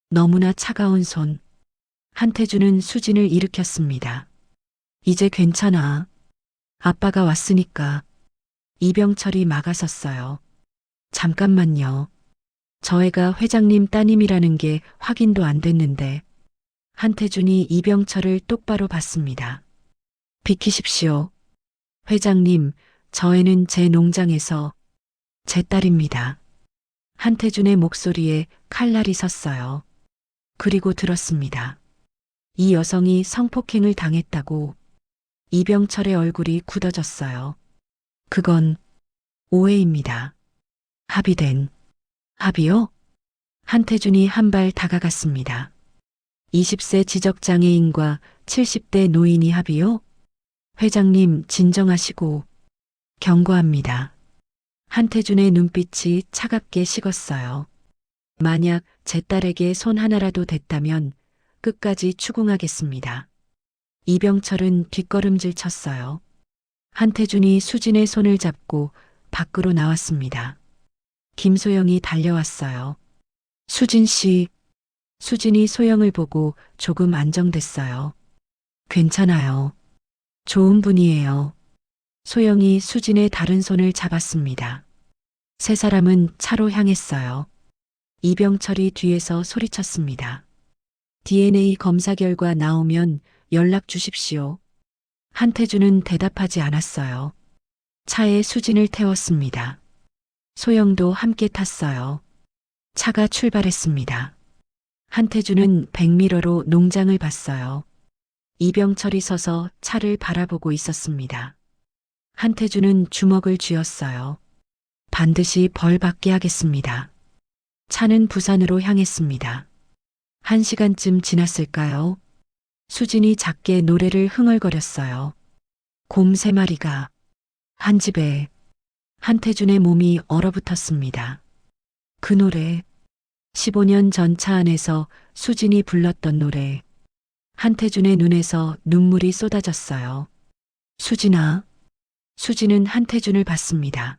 너무나 차가운 손. 한태준은 수진을 일으켰습니다. 이제 괜찮아. 아빠가 왔으니까. 이병철이 막아섰어요. 잠깐만요. 저 애가 회장님 따님이라는 게 확인도 안 됐는데. 한태준이 이병철을 똑바로 봤습니다. 비키십시오. 회장님, 저 애는 제 농장에서 제 딸입니다. 한태준의 목소리에 칼날이 섰어요. 그리고 들었습니다. 이 여성이 성폭행을 당했다고. 이병철의 얼굴이 굳어졌어요. 그건 오해입니다. 합의된. 합의요? 한태준이 한 발 다가갔습니다. 20세 지적장애인과 70대 노인이 합의요? 회장님 진정하시고. 경고합니다. 한태준의 눈빛이 차갑게 식었어요. 만약 제 딸에게 손 하나라도 댔다면 끝까지 추궁하겠습니다. 이병철은 뒷걸음질 쳤어요. 한태준이 수진의 손을 잡고 밖으로 나왔습니다. 김소영이 달려왔어요. 수진 씨. 수진이 소영을 보고 조금 안정됐어요. 괜찮아요. 좋은 분이에요. 소영이 수진의 다른 손을 잡았습니다. 세 사람은 차로 향했어요. 이병철이 뒤에서 소리쳤습니다. DNA 검사 결과 나오면 연락 주십시오. 한태준은 대답하지 않았어요. 차에 수진을 태웠습니다. 소영도 함께 탔어요. 차가 출발했습니다. 한태준은 백미러로 농장을 봤어요. 이병철이 서서 차를 바라보고 있었습니다. 한태준은 주먹을 쥐었어요. 반드시 벌 받게 하겠습니다. 차는 부산으로 향했습니다. 1시간쯤 지났을까요? 수진이 작게 노래를 흥얼거렸어요. 곰 3마리가 한 집에. 한태준의 몸이 얼어붙었습니다. 그 노래, 15년 전 차 안에서 수진이 불렀던 노래. 한태준의 눈에서 눈물이 쏟아졌어요. 수진아. 수진은 한태준을 봤습니다.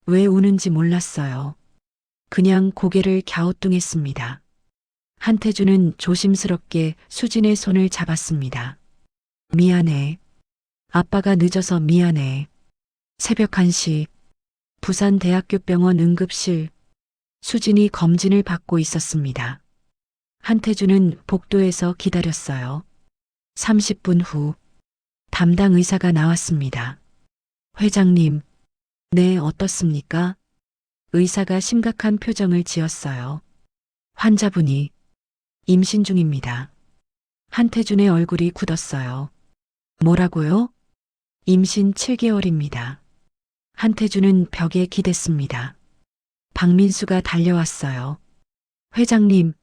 왜 우는지 몰랐어요. 그냥 고개를 갸우뚱했습니다. 한태준은 조심스럽게 수진의 손을 잡았습니다. 미안해. 아빠가 늦어서 미안해. 새벽 1시, 부산대학교병원 응급실. 수진이 검진을 받고 있었습니다. 한태준은 복도에서 기다렸어요. 30분 후, 담당 의사가 나왔습니다. 회장님, 네, 어떻습니까? 의사가 심각한 표정을 지었어요. 환자분이 임신 중입니다. 한태준의 얼굴이 굳었어요. 뭐라고요? 임신 7개월입니다. 한태준은 벽에 기댔습니다. 박민수가 달려왔어요. 회장님.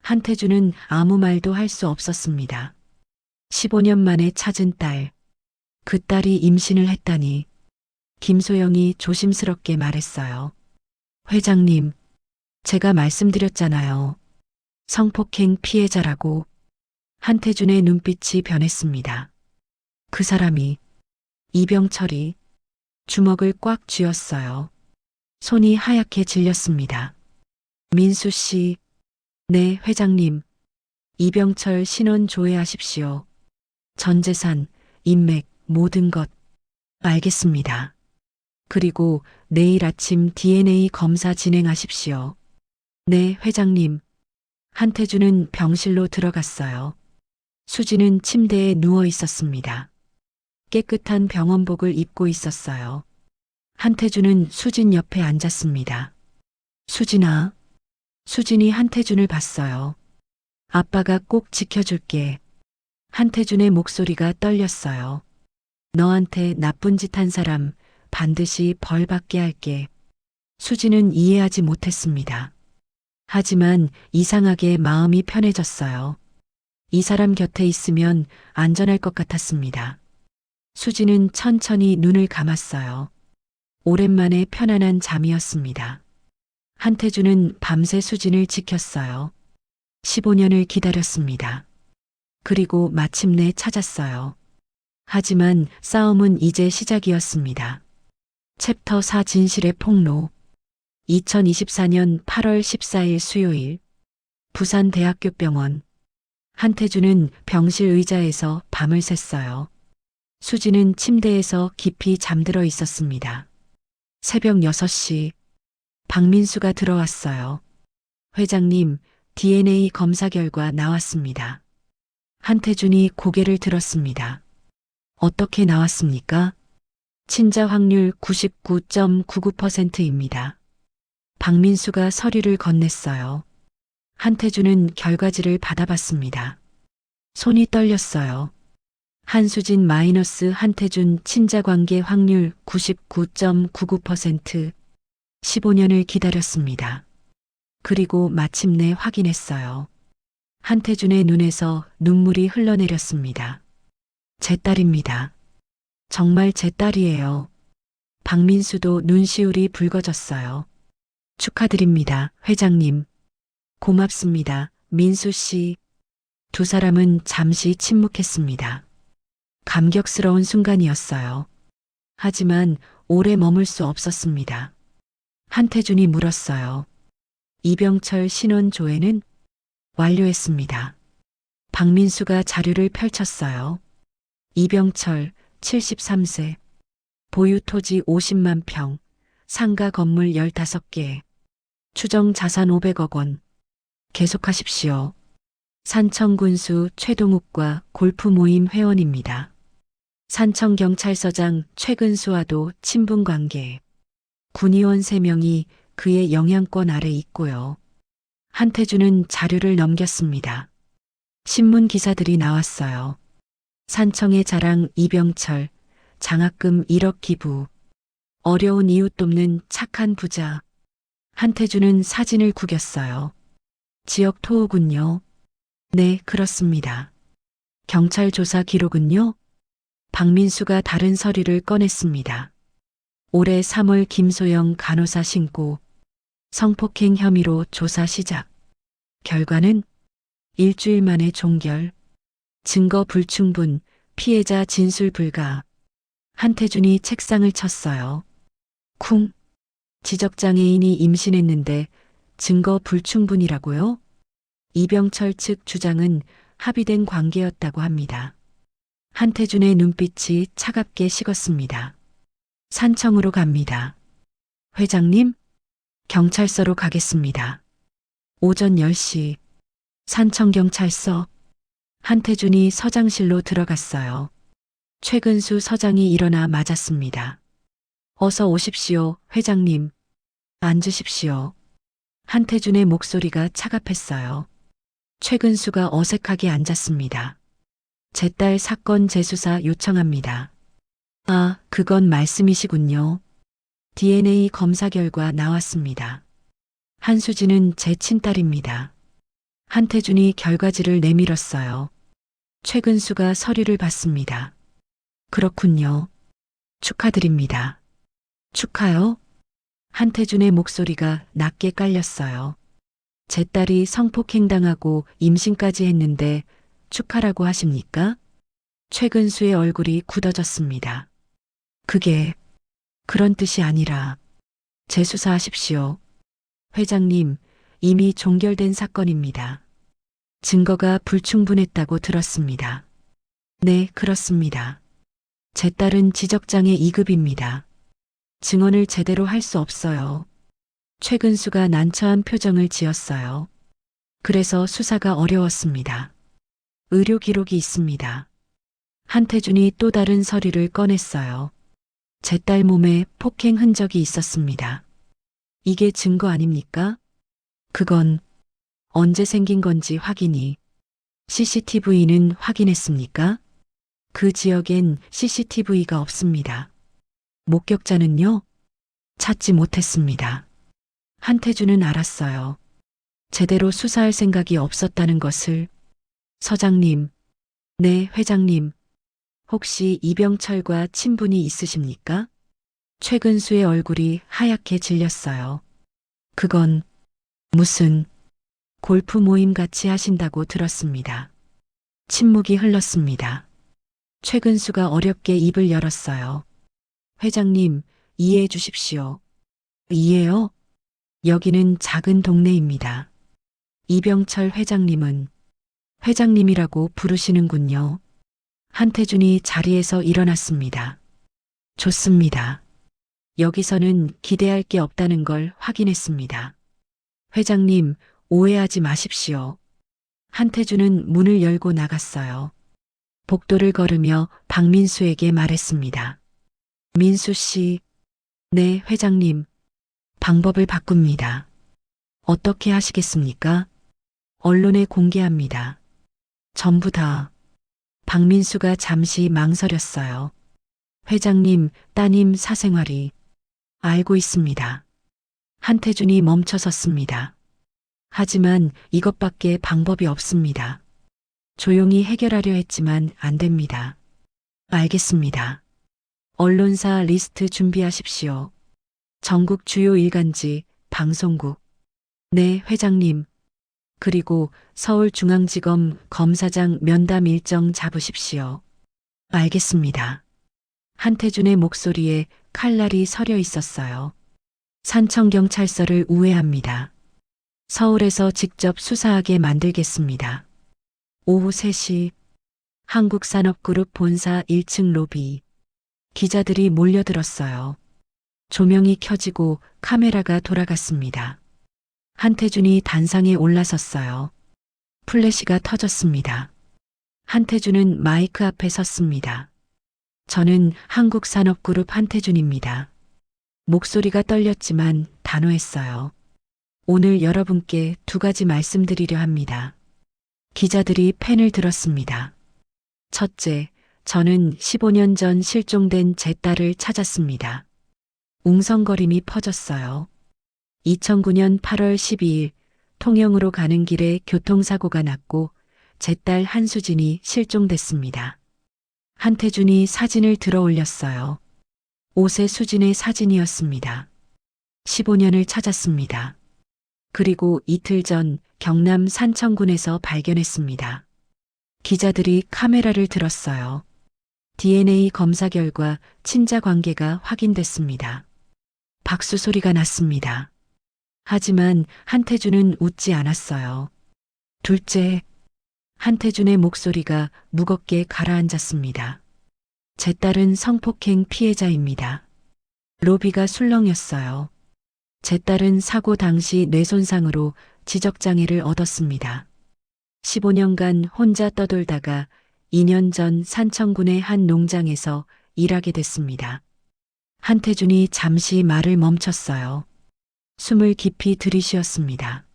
한태준은 아무 말도 할 수 없었습니다. 15년 만에 찾은 딸. 그 딸이 임신을 했다니. 김소영이 조심스럽게 말했어요. 회장님, 제가 말씀드렸잖아요. 성폭행 피해자라고. 한태준의 눈빛이 변했습니다. 그 사람이, 이병철이 주먹을 꽉 쥐었어요. 손이 하얗게 질렸습니다. 민수 씨. 네, 회장님. 이병철 신원 조회하십시오. 전 재산, 인맥, 모든 것. 알겠습니다. 그리고 내일 아침 DNA 검사 진행하십시오. 네, 회장님. 한태준은 병실로 들어갔어요. 수지는 침대에 누워 있었습니다. 깨끗한 병원복을 입고 있었어요. 한태준은 수진 옆에 앉았습니다. 수진아. 수진이 한태준을 봤어요. 아빠가 꼭 지켜줄게. 한태준의 목소리가 떨렸어요. 너한테 나쁜 짓 한 사람 반드시 벌 받게 할게. 수진은 이해하지 못했습니다. 하지만 이상하게 마음이 편해졌어요. 이 사람 곁에 있으면 안전할 것 같았습니다. 수진은 천천히 눈을 감았어요. 오랜만에 편안한 잠이었습니다. 한태준은 밤새 수진을 지켰어요. 15년을 기다렸습니다. 그리고 마침내 찾았어요. 하지만 싸움은 이제 시작이었습니다. 챕터 4 진실의 폭로. 2024년 8월 14일 수요일, 부산대학교병원. 한태준은 병실 의자에서 밤을 샜어요. 수진은 침대에서 깊이 잠들어 있었습니다. 새벽 6시, 박민수가 들어왔어요. 회장님, DNA 검사 결과 나왔습니다. 한태준이 고개를 들었습니다. 어떻게 나왔습니까? 친자 확률 99.99%입니다. 박민수가 서류를 건넸어요. 한태준은 결과지를 받아봤습니다. 손이 떨렸어요. 한수진 마이너스 한태준 친자관계 확률 99.99%. 15년을 기다렸습니다. 그리고 마침내 확인했어요. 한태준의 눈에서 눈물이 흘러내렸습니다. 제 딸입니다. 정말 제 딸이에요. 박민수도 눈시울이 붉어졌어요. 축하드립니다, 회장님. 고맙습니다, 민수 씨. 두 사람은 잠시 침묵했습니다. 감격스러운 순간이었어요. 하지만 오래 머물 수 없었습니다. 한태준이 물었어요. 이병철 신원 조회는 완료했습니다. 박민수가 자료를 펼쳤어요. 이병철 73세, 보유 토지 50만 평, 상가 건물 15개, 추정 자산 500억 원. 계속하십시오. 산청군수 최동욱과 골프 모임 회원입니다. 산청경찰서장 최근수와도 친분 관계. 군의원 3명이 그의 영향권 아래 있고요. 한태준은 자료를 넘겼습니다. 신문 기사들이 나왔어요. 산청의 자랑 이병철, 장학금 1억 기부, 어려운 이웃 돕는 착한 부자. 한태준은 사진을 구겼어요. 지역 토호군요. 네, 그렇습니다. 경찰 조사 기록은요? 박민수가 다른 서류를 꺼냈습니다. 올해 3월 김소영 간호사 신고, 성폭행 혐의로 조사 시작. 결과는 일주일 만에 종결. 증거 불충분, 피해자 진술 불가. 한태준이 책상을 쳤어요. 쿵. 지적장애인이 임신했는데 증거 불충분이라고요? 이병철 측 주장은 합의된 관계였다고 합니다. 한태준의 눈빛이 차갑게 식었습니다. 산청으로 갑니다. 회장님, 경찰서로 가겠습니다. 오전 10시, 산청경찰서. 한태준이 서장실로 들어갔어요. 최근수 서장이 일어나 맞았습니다. 어서 오십시오, 회장님. 앉으십시오. 한태준의 목소리가 차갑했어요. 최근수가 어색하게 앉았습니다. 제 딸 사건 재수사 요청합니다. 아, 그건 말씀이시군요. DNA 검사 결과 나왔습니다. 한수진은 제 친딸입니다. 한태준이 결과지를 내밀었어요. 최근수가 서류를 받습니다. 그렇군요. 축하드립니다. 축하요? 한태준의 목소리가 낮게 깔렸어요. 제 딸이 성폭행당하고 임신까지 했는데 축하라고 하십니까? 최근수의 얼굴이 굳어졌습니다. 그게 그런 뜻이 아니라 재수사하십시오. 회장님, 이미 종결된 사건입니다. 증거가 불충분했다고 들었습니다. 네, 그렇습니다. 제 딸은 지적장애 2급입니다. 증언을 제대로 할 수 없어요. 최근수가 난처한 표정을 지었어요. 그래서 수사가 어려웠습니다. 의료 기록이 있습니다. 한태준이 또 다른 서류를 꺼냈어요. 제 딸 몸에 폭행 흔적이 있었습니다. 이게 증거 아닙니까? 그건 언제 생긴 건지 확인이. CCTV는 확인했습니까? 그 지역엔 CCTV가 없습니다. 목격자는요? 찾지 못했습니다. 한태준은 알았어요. 제대로 수사할 생각이 없었다는 것을. 서장님, 네, 회장님. 혹시 이병철과 친분이 있으십니까? 최근수의 얼굴이 하얗게 질렸어요. 그건 무슨 골프 모임 같이 하신다고 들었습니다. 침묵이 흘렀습니다. 최근수가 어렵게 입을 열었어요. 회장님, 이해해 주십시오. 이해요? 여기는 작은 동네입니다. 이병철 회장님은 회장님이라고 부르시는군요. 한태준이 자리에서 일어났습니다. 좋습니다. 여기서는 기대할 게 없다는 걸 확인했습니다. 회장님, 오해하지 마십시오. 한태준은 문을 열고 나갔어요. 복도를 걸으며 박민수에게 말했습니다. 민수 씨, 네, 회장님. 방법을 바꿉니다. 어떻게 하시겠습니까? 언론에 공개합니다. 전부 다. 박민수가 잠시 망설였어요. 회장님, 따님 사생활이. 알고 있습니다. 한태준이 멈춰섰습니다. 하지만 이것밖에 방법이 없습니다. 조용히 해결하려 했지만 안 됩니다. 알겠습니다. 언론사 리스트 준비하십시오. 전국 주요 일간지, 방송국. 네, 회장님. 그리고 서울중앙지검 검사장 면담 일정 잡으십시오. 알겠습니다. 한태준의 목소리에 칼날이 서려 있었어요. 산청경찰서를 우회합니다. 서울에서 직접 수사하게 만들겠습니다. 오후 3시 한국산업그룹 본사 1층 로비. 기자들이 몰려들었어요. 조명이 켜지고 카메라가 돌아갔습니다. 한태준이 단상에 올라섰어요. 플래시가 터졌습니다. 한태준은 마이크 앞에 섰습니다. 저는 한국산업그룹 한태준입니다. 목소리가 떨렸지만 단호했어요. 오늘 여러분께 2가지 말씀드리려 합니다. 기자들이 펜을 들었습니다. 첫째, 저는 15년 전 실종된 제 딸을 찾았습니다. 웅성거림이 퍼졌어요. 2009년 8월 12일 통영으로 가는 길에 교통사고가 났고 제 딸 한수진이 실종됐습니다. 한태준이 사진을 들어 올렸어요. 옷의 수진의 사진이었습니다. 15년을 찾았습니다. 그리고 이틀 전 경남 산청군에서 발견했습니다. 기자들이 카메라를 들었어요. DNA 검사 결과 친자 관계가 확인됐습니다. 박수 소리가 났습니다. 하지만 한태준은 웃지 않았어요. 둘째, 한태준의 목소리가 무겁게 가라앉았습니다. 제 딸은 성폭행 피해자입니다. 로비가 술렁였어요. 제 딸은 사고 당시 뇌손상으로 지적장애를 얻었습니다. 15년간 혼자 떠돌다가 2년 전 산청군의 한 농장에서 일하게 됐습니다. 한태준이 잠시 말을 멈췄어요. 숨을 깊이 들이쉬었습니다.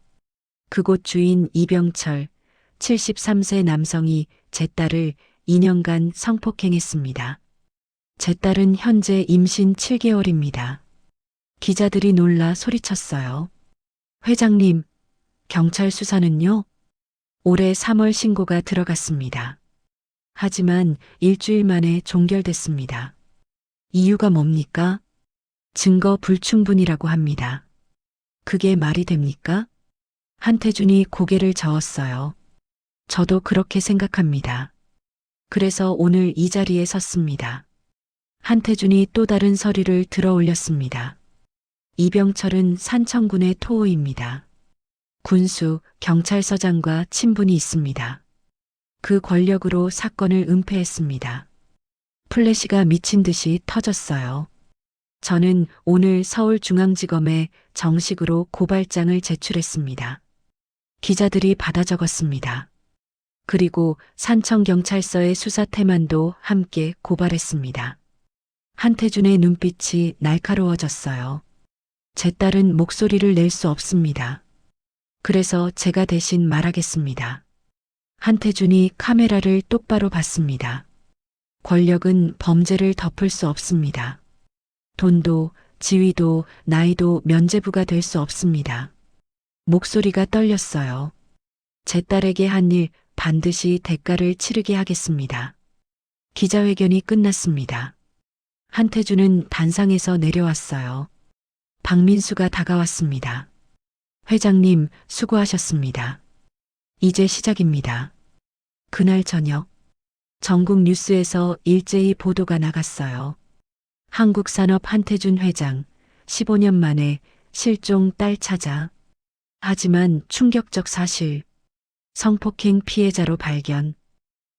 그곳 주인 이병철, 73세 남성이 제 딸을 2년간 성폭행했습니다. 제 딸은 현재 임신 7개월입니다. 기자들이 놀라 소리쳤어요. 회장님, 경찰 수사는요? 올해 3월 신고가 들어갔습니다. 하지만 일주일 만에 종결됐습니다. 이유가 뭡니까? 증거 불충분이라고 합니다. 그게 말이 됩니까? 한태준이 고개를 저었어요. 저도 그렇게 생각합니다. 그래서 오늘 이 자리에 섰습니다. 한태준이 또 다른 서류를 들어 올렸습니다. 이병철은 산청군의 토호입니다. 군수, 경찰서장과 친분이 있습니다. 그 권력으로 사건을 은폐했습니다. 플래시가 미친 듯이 터졌어요. 저는 오늘 서울중앙지검에 정식으로 고발장을 제출했습니다. 기자들이 받아 적었습니다. 그리고 산청경찰서의 수사태만도 함께 고발했습니다. 한태준의 눈빛이 날카로워졌어요. 제 딸은 목소리를 낼 수 없습니다. 그래서 제가 대신 말하겠습니다. 한태준이 카메라를 똑바로 봤습니다. 권력은 범죄를 덮을 수 없습니다. 돈도, 지위도, 나이도 면죄부가 될 수 없습니다. 목소리가 떨렸어요. 제 딸에게 한 일 반드시 대가를 치르게 하겠습니다. 기자회견이 끝났습니다. 한태준은 단상에서 내려왔어요. 박민수가 다가왔습니다. 회장님, 수고하셨습니다. 이제 시작입니다. 그날 저녁, 전국 뉴스에서 일제히 보도가 나갔어요. 한국산업 한태준 회장, 15년 만에 실종 딸 찾아. 하지만 충격적 사실, 성폭행 피해자로 발견.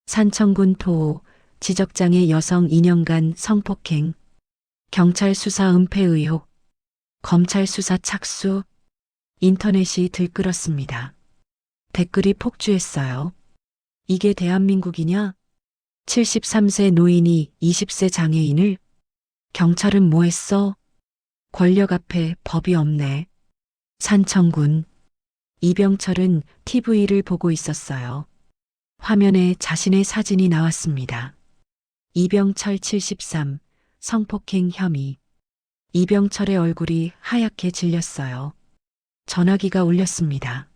산청군 토호, 지적장애 여성 2년간 성폭행. 경찰 수사 은폐 의혹. 검찰 수사 착수. 인터넷이 들끓었습니다. 댓글이 폭주했어요. 이게 대한민국이냐? 73세 노인이 20세 장애인을? 경찰은 뭐 했어? 권력 앞에 법이 없네. 산청군. 이병철은 TV를 보고 있었어요. 화면에 자신의 사진이 나왔습니다. 이병철 73, 성폭행 혐의. 이병철의 얼굴이 하얗게 질렸어요. 전화기가 울렸습니다.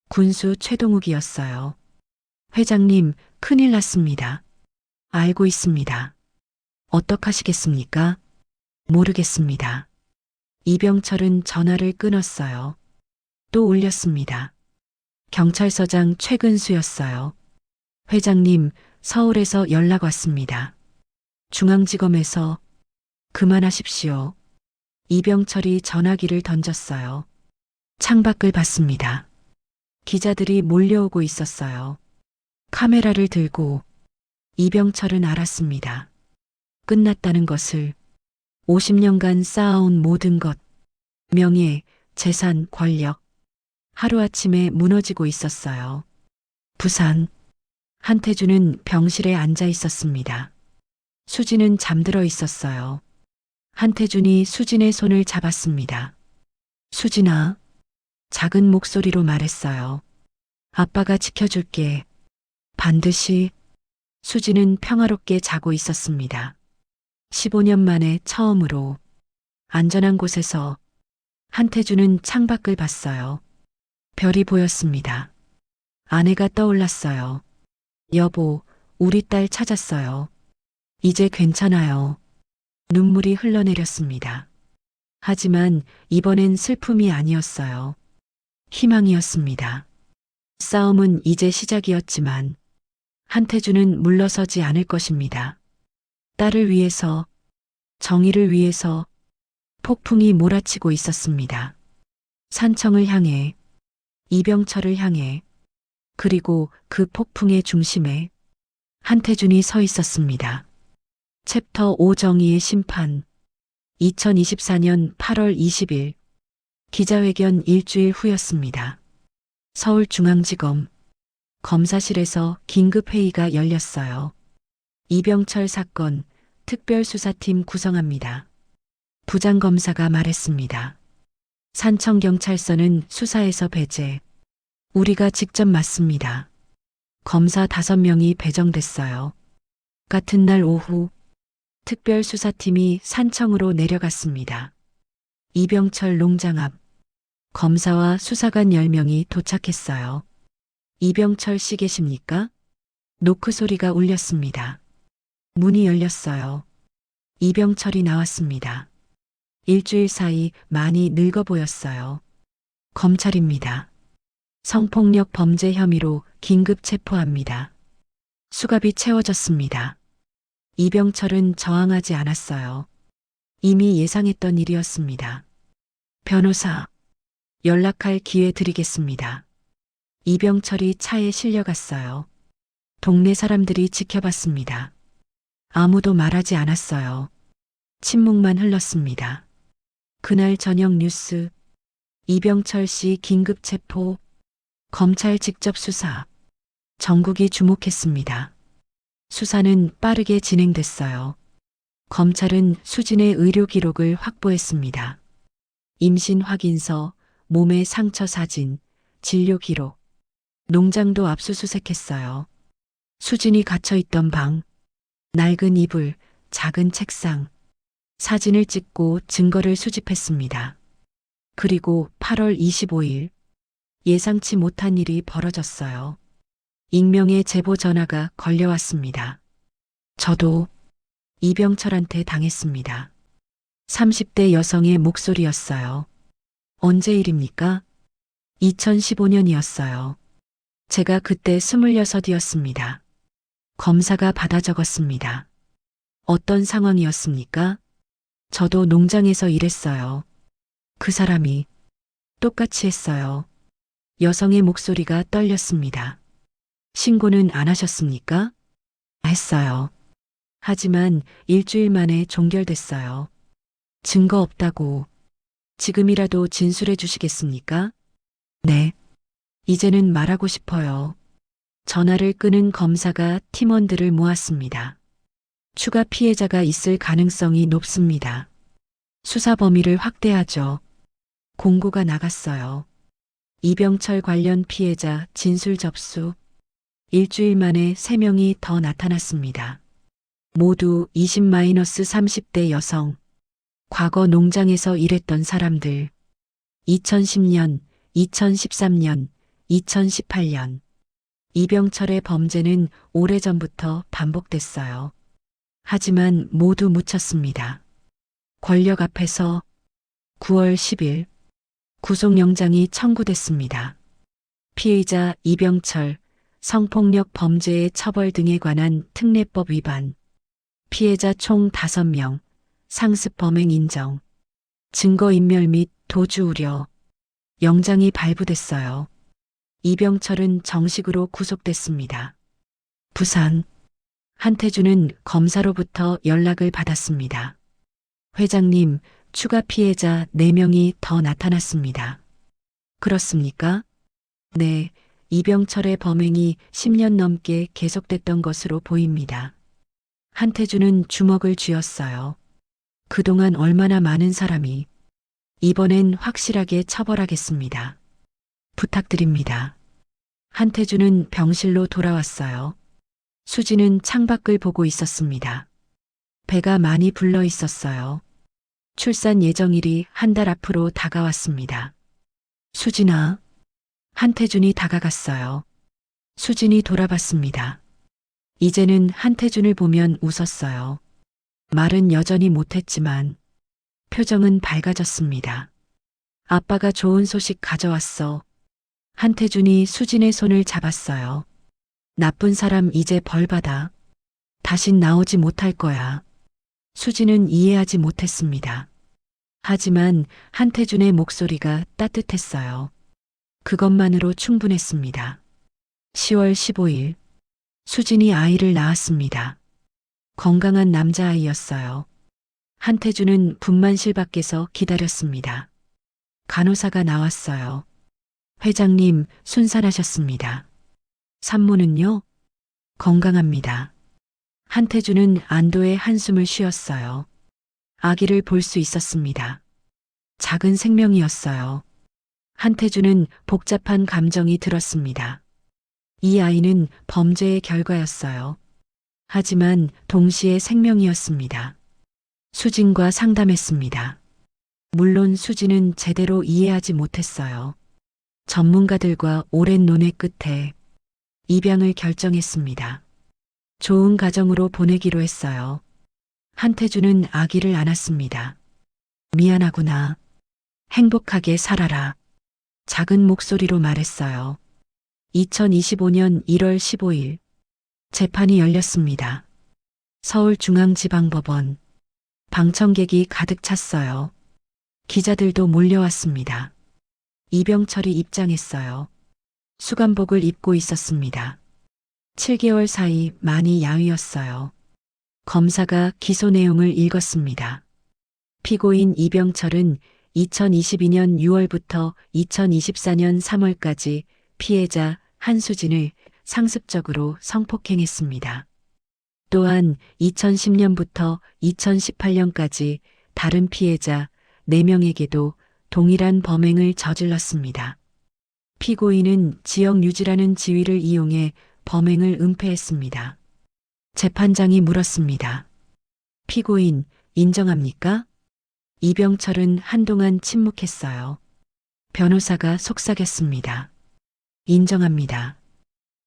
군수 최동욱이었어요. 회장님, 큰일 났습니다. 알고 있습니다. 어떡하시겠습니까? 모르겠습니다. 이병철은 전화를 끊었어요. 또 울렸습니다. 경찰서장 최근수였어요. 회장님, 서울에서 연락 왔습니다. 중앙지검에서 그만하십시오. 이병철이 전화기를 던졌어요. 창밖을 봤습니다. 기자들이 몰려오고 있었어요. 카메라를 들고 이병철은 알았습니다. 끝났다는 것을 50년간 쌓아온 모든 것, 명예, 재산, 권력, 하루아침에 무너지고 있었어요. 부산. 한태주는 병실에 앉아 있었습니다. 수진은 잠들어 있었어요. 한태준이 수진의 손을 잡았습니다. 수진아. 작은 목소리로 말했어요. 아빠가 지켜줄게. 반드시. 수진은 평화롭게 자고 있었습니다. 15년 만에 처음으로 안전한 곳에서 한태주는 창밖을 봤어요. 별이 보였습니다. 아내가 떠올랐어요. 여보, 우리 딸 찾았어요. 이제 괜찮아요. 눈물이 흘러내렸습니다. 하지만 이번엔 슬픔이 아니었어요. 희망이었습니다. 싸움은 이제 시작이었지만 한태주는 물러서지 않을 것입니다. 딸을 위해서, 정의를 위해서 폭풍이 몰아치고 있었습니다. 산청을 향해, 이병철을 향해, 그리고 그 폭풍의 중심에 한태준이 서 있었습니다. 챕터 5 정의의 심판. 2024년 8월 20일 기자회견 일주일 후였습니다. 서울중앙지검 검사실에서 긴급회의가 열렸어요. 이병철 사건 특별수사팀 구성합니다. 부장검사가 말했습니다. 산청경찰서는 수사에서 배제. 우리가 직접 맡습니다. 검사 5명이 배정됐어요. 같은 날 오후 특별수사팀이 산청으로 내려갔습니다. 이병철 농장 앞 검사와 수사관 10명이 도착했어요. 이병철 씨 계십니까? 노크 소리가 울렸습니다. 문이 열렸어요. 이병철이 나왔습니다. 일주일 사이 많이 늙어 보였어요. 검찰입니다. 성폭력 범죄 혐의로 긴급 체포합니다. 수갑이 채워졌습니다. 이병철은 저항하지 않았어요. 이미 예상했던 일이었습니다. 변호사, 연락할 기회 드리겠습니다. 이병철이 차에 실려갔어요. 동네 사람들이 지켜봤습니다. 아무도 말하지 않았어요. 침묵만 흘렀습니다. 그날 저녁 뉴스, 이병철 씨 긴급 체포, 검찰 직접 수사, 전국이 주목했습니다. 수사는 빠르게 진행됐어요. 검찰은 수진의 의료 기록을 확보했습니다. 임신 확인서, 몸의 상처 사진, 진료 기록, 농장도 압수수색했어요. 수진이 갇혀있던 방, 낡은 이불, 작은 책상, 사진을 찍고 증거를 수집했습니다. 그리고 8월 25일 예상치 못한 일이 벌어졌어요. 익명의 제보 전화가 걸려왔습니다. 저도 이병철한테 당했습니다. 30대 여성의 목소리였어요. 언제 일입니까? 2015년이었어요. 제가 그때 26이었습니다. 검사가 받아 적었습니다. 어떤 상황이었습니까? 저도 농장에서 일했어요. 그 사람이 똑같이 했어요. 여성의 목소리가 떨렸습니다. 신고는 안 하셨습니까? 했어요. 하지만 일주일 만에 종결됐어요. 증거 없다고. 지금이라도 진술해 주시겠습니까? 네. 이제는 말하고 싶어요. 전화를 끊은 검사가 팀원들을 모았습니다. 추가 피해자가 있을 가능성이 높습니다. 수사 범위를 확대하죠. 공고가 나갔어요. 이병철 관련 피해자 진술 접수. 일주일 만에 3명이 더 나타났습니다. 모두 20-30대 여성. 과거 농장에서 일했던 사람들. 2010년, 2013년, 2018년. 이병철의 범죄는 오래전부터 반복됐어요. 하지만 모두 묻혔습니다. 권력 앞에서 9월 10일 구속영장이 청구됐습니다. 피의자 이병철 성폭력 범죄의 처벌 등에 관한 특례법 위반. 피해자 총 5명. 상습 범행 인정. 증거인멸 및 도주 우려. 영장이 발부됐어요. 이병철은 정식으로 구속됐습니다. 부산. 한태준은 검사로부터 연락을 받았습니다. 회장님, 추가 피해자 4명이 더 나타났습니다. 그렇습니까? 네, 이병철의 범행이 10년 넘게 계속됐던 것으로 보입니다. 한태준은 주먹을 쥐었어요. 그동안 얼마나 많은 사람이. 이번엔 확실하게 처벌하겠습니다. 부탁드립니다. 한태준은 병실로 돌아왔어요. 수지는 창밖을 보고 있었습니다. 배가 많이 불러 있었어요. 출산 예정일이 한 달 앞으로 다가왔습니다. 수진아. 한태준이 다가갔어요. 수진이 돌아봤습니다. 이제는 한태준을 보면 웃었어요. 말은 여전히 못했지만 표정은 밝아졌습니다. 아빠가 좋은 소식 가져왔어. 한태준이 수진의 손을 잡았어요. 나쁜 사람 이제 벌 받아. 다신 나오지 못할 거야. 수진은 이해하지 못했습니다. 하지만 한태준의 목소리가 따뜻했어요. 그것만으로 충분했습니다. 10월 15일 수진이 아이를 낳았습니다. 건강한 남자아이였어요. 한태준은 분만실 밖에서 기다렸습니다. 간호사가 나왔어요. 회장님, 순산하셨습니다. 산모는요? 건강합니다. 한태준은 안도의 한숨을 쉬었어요. 아기를 볼 수 있었습니다. 작은 생명이었어요. 한태준은 복잡한 감정이 들었습니다. 이 아이는 범죄의 결과였어요. 하지만 동시에 생명이었습니다. 수진과 상담했습니다. 물론 수진은 제대로 이해하지 못했어요. 전문가들과 오랜 논의 끝에 입양을 결정했습니다. 좋은 가정으로 보내기로 했어요. 한태준은 아기를 안았습니다. 미안하구나. 행복하게 살아라. 작은 목소리로 말했어요. 2025년 1월 15일 재판이 열렸습니다. 서울중앙지방법원. 방청객이 가득 찼어요. 기자들도 몰려왔습니다. 이병철이 입장했어요. 수감복을 입고 있었습니다. 7개월 사이 많이 야위었어요. 검사가 기소 내용을 읽었습니다. 피고인 이병철은 2022년 6월부터 2024년 3월까지 피해자 한수진을 상습적으로 성폭행했습니다. 또한 2010년부터 2018년까지 다른 피해자 4명에게도 동일한 범행을 저질렀습니다. 피고인은 지역 유지라는 지위를 이용해 범행을 은폐했습니다. 재판장이 물었습니다. 피고인, 인정합니까? 이병철은 한동안 침묵했어요. 변호사가 속삭였습니다. 인정합니다.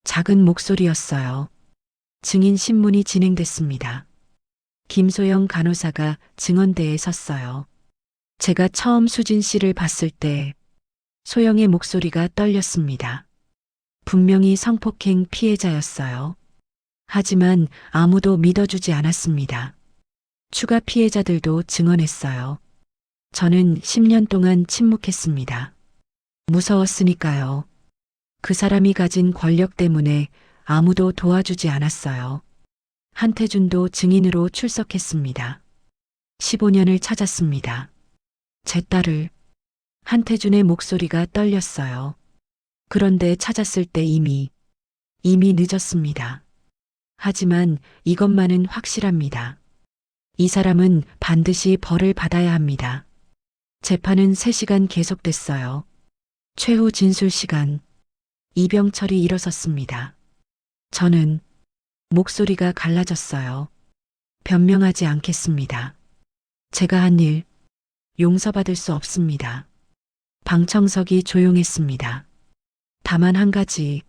작은 목소리였어요. 증인 신문이 진행됐습니다. 김소영 간호사가 증언대에 섰어요. 제가 처음 수진 씨를 봤을 때 소영의 목소리가 떨렸습니다. 분명히 성폭행 피해자였어요. 하지만 아무도 믿어주지 않았습니다. 추가 피해자들도 증언했어요. 저는 10년 동안 침묵했습니다. 무서웠으니까요. 그 사람이 가진 권력 때문에 아무도 도와주지 않았어요. 한태준도 증인으로 출석했습니다. 15년을 찾았습니다. 제 딸을. 한태준의 목소리가 떨렸어요. 그런데 찾았을 때 이미 늦었습니다. 하지만 이것만은 확실합니다. 이 사람은 반드시 벌을 받아야 합니다. 재판은 3시간 계속됐어요. 최후 진술 시간. 이병철이 일어섰습니다. 저는 목소리가 갈라졌어요. 변명하지 않겠습니다. 제가 한 일 용서받을 수 없습니다. 방청석이 조용했습니다. 다만 한 가지,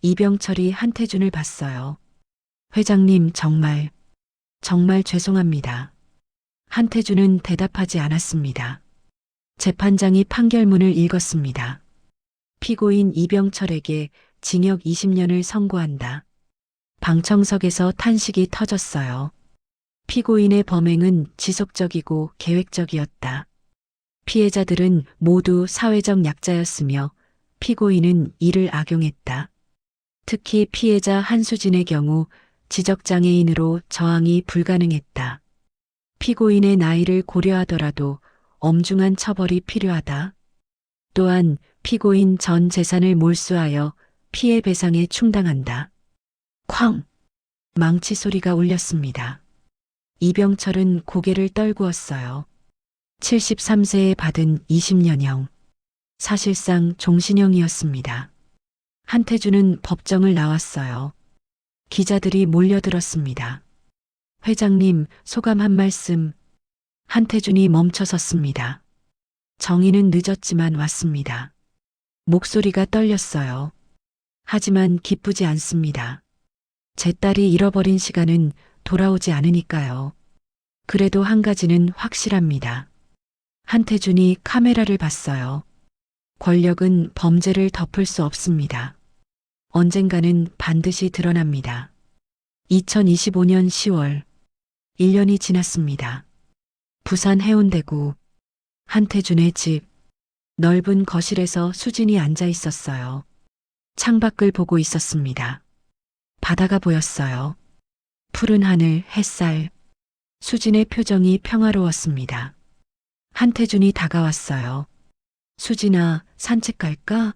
이병철이 한태준을 봤어요. 회장님, 정말 죄송합니다. 한태준은 대답하지 않았습니다. 재판장이 판결문을 읽었습니다. 피고인 이병철에게 징역 20년을 선고한다. 방청석에서 탄식이 터졌어요. 피고인의 범행은 지속적이고 계획적이었다. 피해자들은 모두 사회적 약자였으며 피고인은 이를 악용했다. 특히 피해자 한수진의 경우 지적장애인으로 저항이 불가능했다. 피고인의 나이를 고려하더라도 엄중한 처벌이 필요하다. 또한 피고인 전 재산을 몰수하여 피해 배상에 충당한다. 쾅! 망치 소리가 울렸습니다. 이병철은 고개를 떨구었어요. 73세에 받은 20년형. 사실상 종신형이었습니다. 한태준은 법정을 나왔어요. 기자들이 몰려들었습니다. 회장님, 소감 한 말씀. 한태준이 멈춰섰습니다. 정의는 늦었지만 왔습니다. 목소리가 떨렸어요. 하지만 기쁘지 않습니다. 제 딸이 잃어버린 시간은 돌아오지 않으니까요. 그래도 한 가지는 확실합니다. 한태준이 카메라를 봤어요. 권력은 범죄를 덮을 수 없습니다. 언젠가는 반드시 드러납니다. 2025년 10월, 1년이 지났습니다. 부산 해운대구, 한태준의 집, 넓은 거실에서 수진이 앉아 있었어요. 창밖을 보고 있었습니다. 바다가 보였어요. 푸른 하늘, 햇살. 수진의 표정이 평화로웠습니다. 한태준이 다가왔어요. 수진아, 산책 갈까?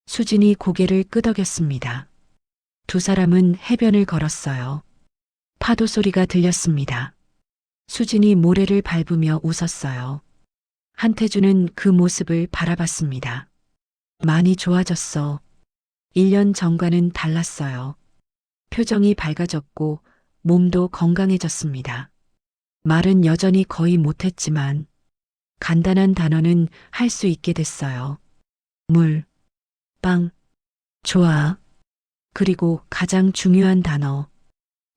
수진이 고개를 끄덕였습니다. 두 사람은 해변을 걸었어요. 파도 소리가 들렸습니다. 수진이 모래를 밟으며 웃었어요. 한태준은 그 모습을 바라봤습니다. 많이 좋아졌어. 1년 전과는 달랐어요. 표정이 밝아졌고 몸도 건강해졌습니다. 말은 여전히 거의 못했지만 간단한 단어는 할 수 있게 됐어요. 물, 빵, 좋아. 그리고 가장 중요한 단어,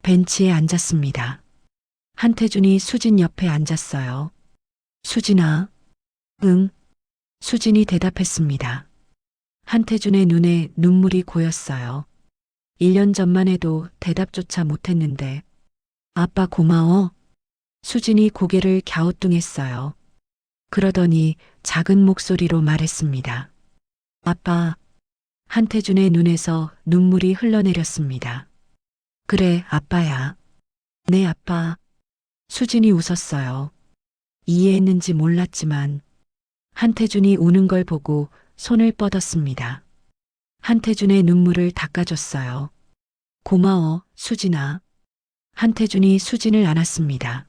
벤치에 앉았습니다. 한태준이 수진 옆에 앉았어요. 수진아, 응. 수진이 대답했습니다. 한태준의 눈에 눈물이 고였어요. 1년 전만 해도 대답조차 못했는데, 아빠 고마워. 수진이 고개를 갸우뚱했어요. 그러더니 작은 목소리로 말했습니다. 아빠. 한태준의 눈에서 눈물이 흘러내렸습니다. 그래, 아빠야. 네, 아빠. 수진이 웃었어요. 이해했는지 몰랐지만 한태준이 우는 걸 보고 손을 뻗었습니다. 한태준의 눈물을 닦아줬어요. 고마워, 수진아. 한태준이 수진을 안았습니다.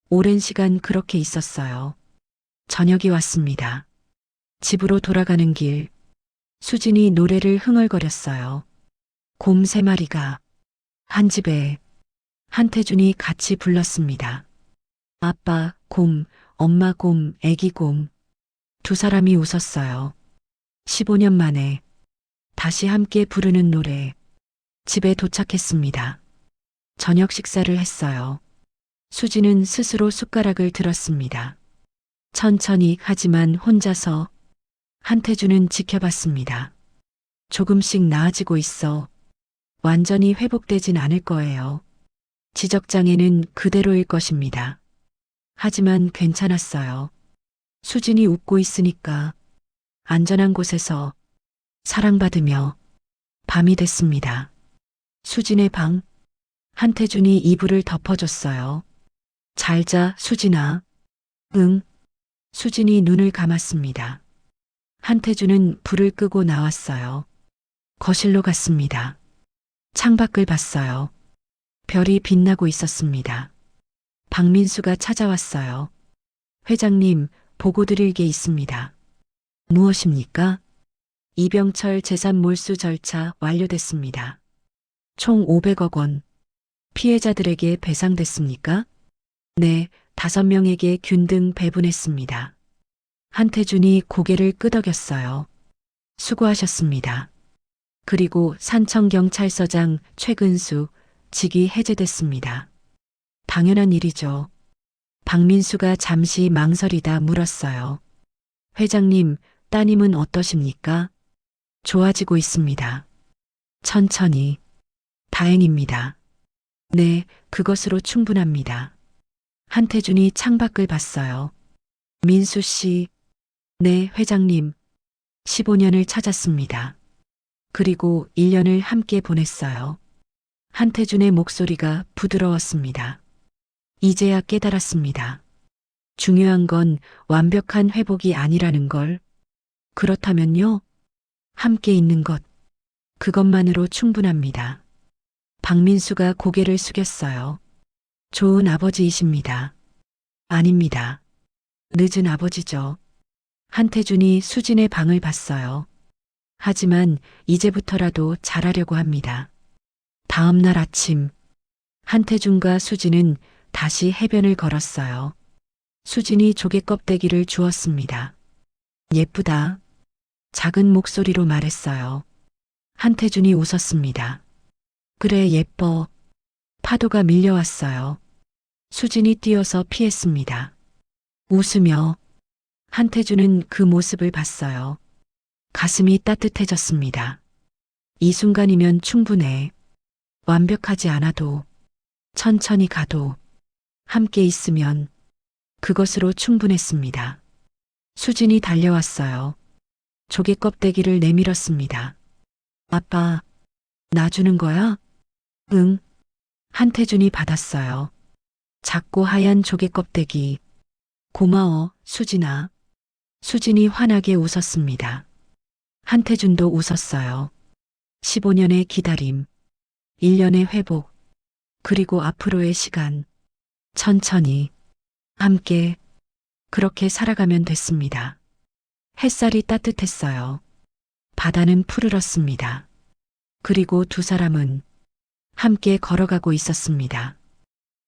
오랜 시간 그렇게 있었어요. 저녁이 왔습니다. 집으로 돌아가는 길, 수진이 노래를 흥얼거렸어요. 곰 3마리가 한 집에. 한태준이 같이 불렀습니다. 아빠, 곰, 엄마 곰, 애기 곰. 두 사람이 웃었어요. 15년 만에 다시 함께 부르는 노래. 집에 도착했습니다. 저녁 식사를 했어요. 수지는 스스로 숟가락을 들었습니다. 천천히 하지만 혼자서. 한태준은 지켜봤습니다. 조금씩 나아지고 있어. 완전히 회복되진 않을 거예요. 지적장애는 그대로일 것입니다. 하지만 괜찮았어요. 수진이 웃고 있으니까 안전한 곳에서 사랑받으며. 밤이 됐습니다. 수진의 방. 한태준이 이불을 덮어줬어요. 잘 자, 수진아. 응. 수진이 눈을 감았습니다. 한태준은 불을 끄고 나왔어요. 거실로 갔습니다. 창밖을 봤어요. 별이 빛나고 있었습니다. 박민수가 찾아왔어요. 회장님, 보고 드릴 게 있습니다. 무엇입니까? 이병철 재산 몰수 절차 완료됐습니다. 총 500억 원. 피해자들에게 배상됐습니까? 네, 5명에게 균등 배분했습니다. 한태준이 고개를 끄덕였어요. 수고하셨습니다. 그리고 산청경찰서장 최근수 직위 해제됐습니다. 당연한 일이죠. 박민수가 잠시 망설이다 물었어요. 회장님, 따님은 어떠십니까? 좋아지고 있습니다. 천천히. 다행입니다. 네, 그것으로 충분합니다. 한태준이 창밖을 봤어요. 민수 씨. 네, 회장님. 15년을 찾았습니다. 그리고 1년을 함께 보냈어요. 한태준의 목소리가 부드러웠습니다. 이제야 깨달았습니다. 중요한 건 완벽한 회복이 아니라는 걸. 그렇다면요? 함께 있는 것. 그것만으로 충분합니다. 박민수가 고개를 숙였어요. 좋은 아버지이십니다. 아닙니다. 늦은 아버지죠. 한태준이 수진의 방을 봤어요. 하지만 이제부터라도 잘하려고 합니다. 다음 날 아침, 한태준과 수진은 다시 해변을 걸었어요. 수진이 조개 껍데기를 주었습니다. 예쁘다. 작은 목소리로 말했어요. 한태준이 웃었습니다. 그래, 예뻐. 파도가 밀려왔어요. 수진이 뛰어서 피했습니다. 웃으며 한태준은 그 모습을 봤어요. 가슴이 따뜻해졌습니다. 이 순간이면 충분해. 완벽하지 않아도, 천천히 가도, 함께 있으면 그것으로 충분했습니다. 수진이 달려왔어요. 조개 껍데기를 내밀었습니다. 아빠, 놔주는 거야? 응. 한태준이 받았어요. 작고 하얀 조개 껍데기. 고마워, 수진아. 수진이 환하게 웃었습니다. 한태준도 웃었어요. 15년의 기다림, 1년의 회복, 그리고 앞으로의 시간. 천천히, 함께, 그렇게 살아가면 됐습니다. 햇살이 따뜻했어요. 바다는 푸르렀습니다. 그리고 두 사람은 함께 걸어가고 있었습니다.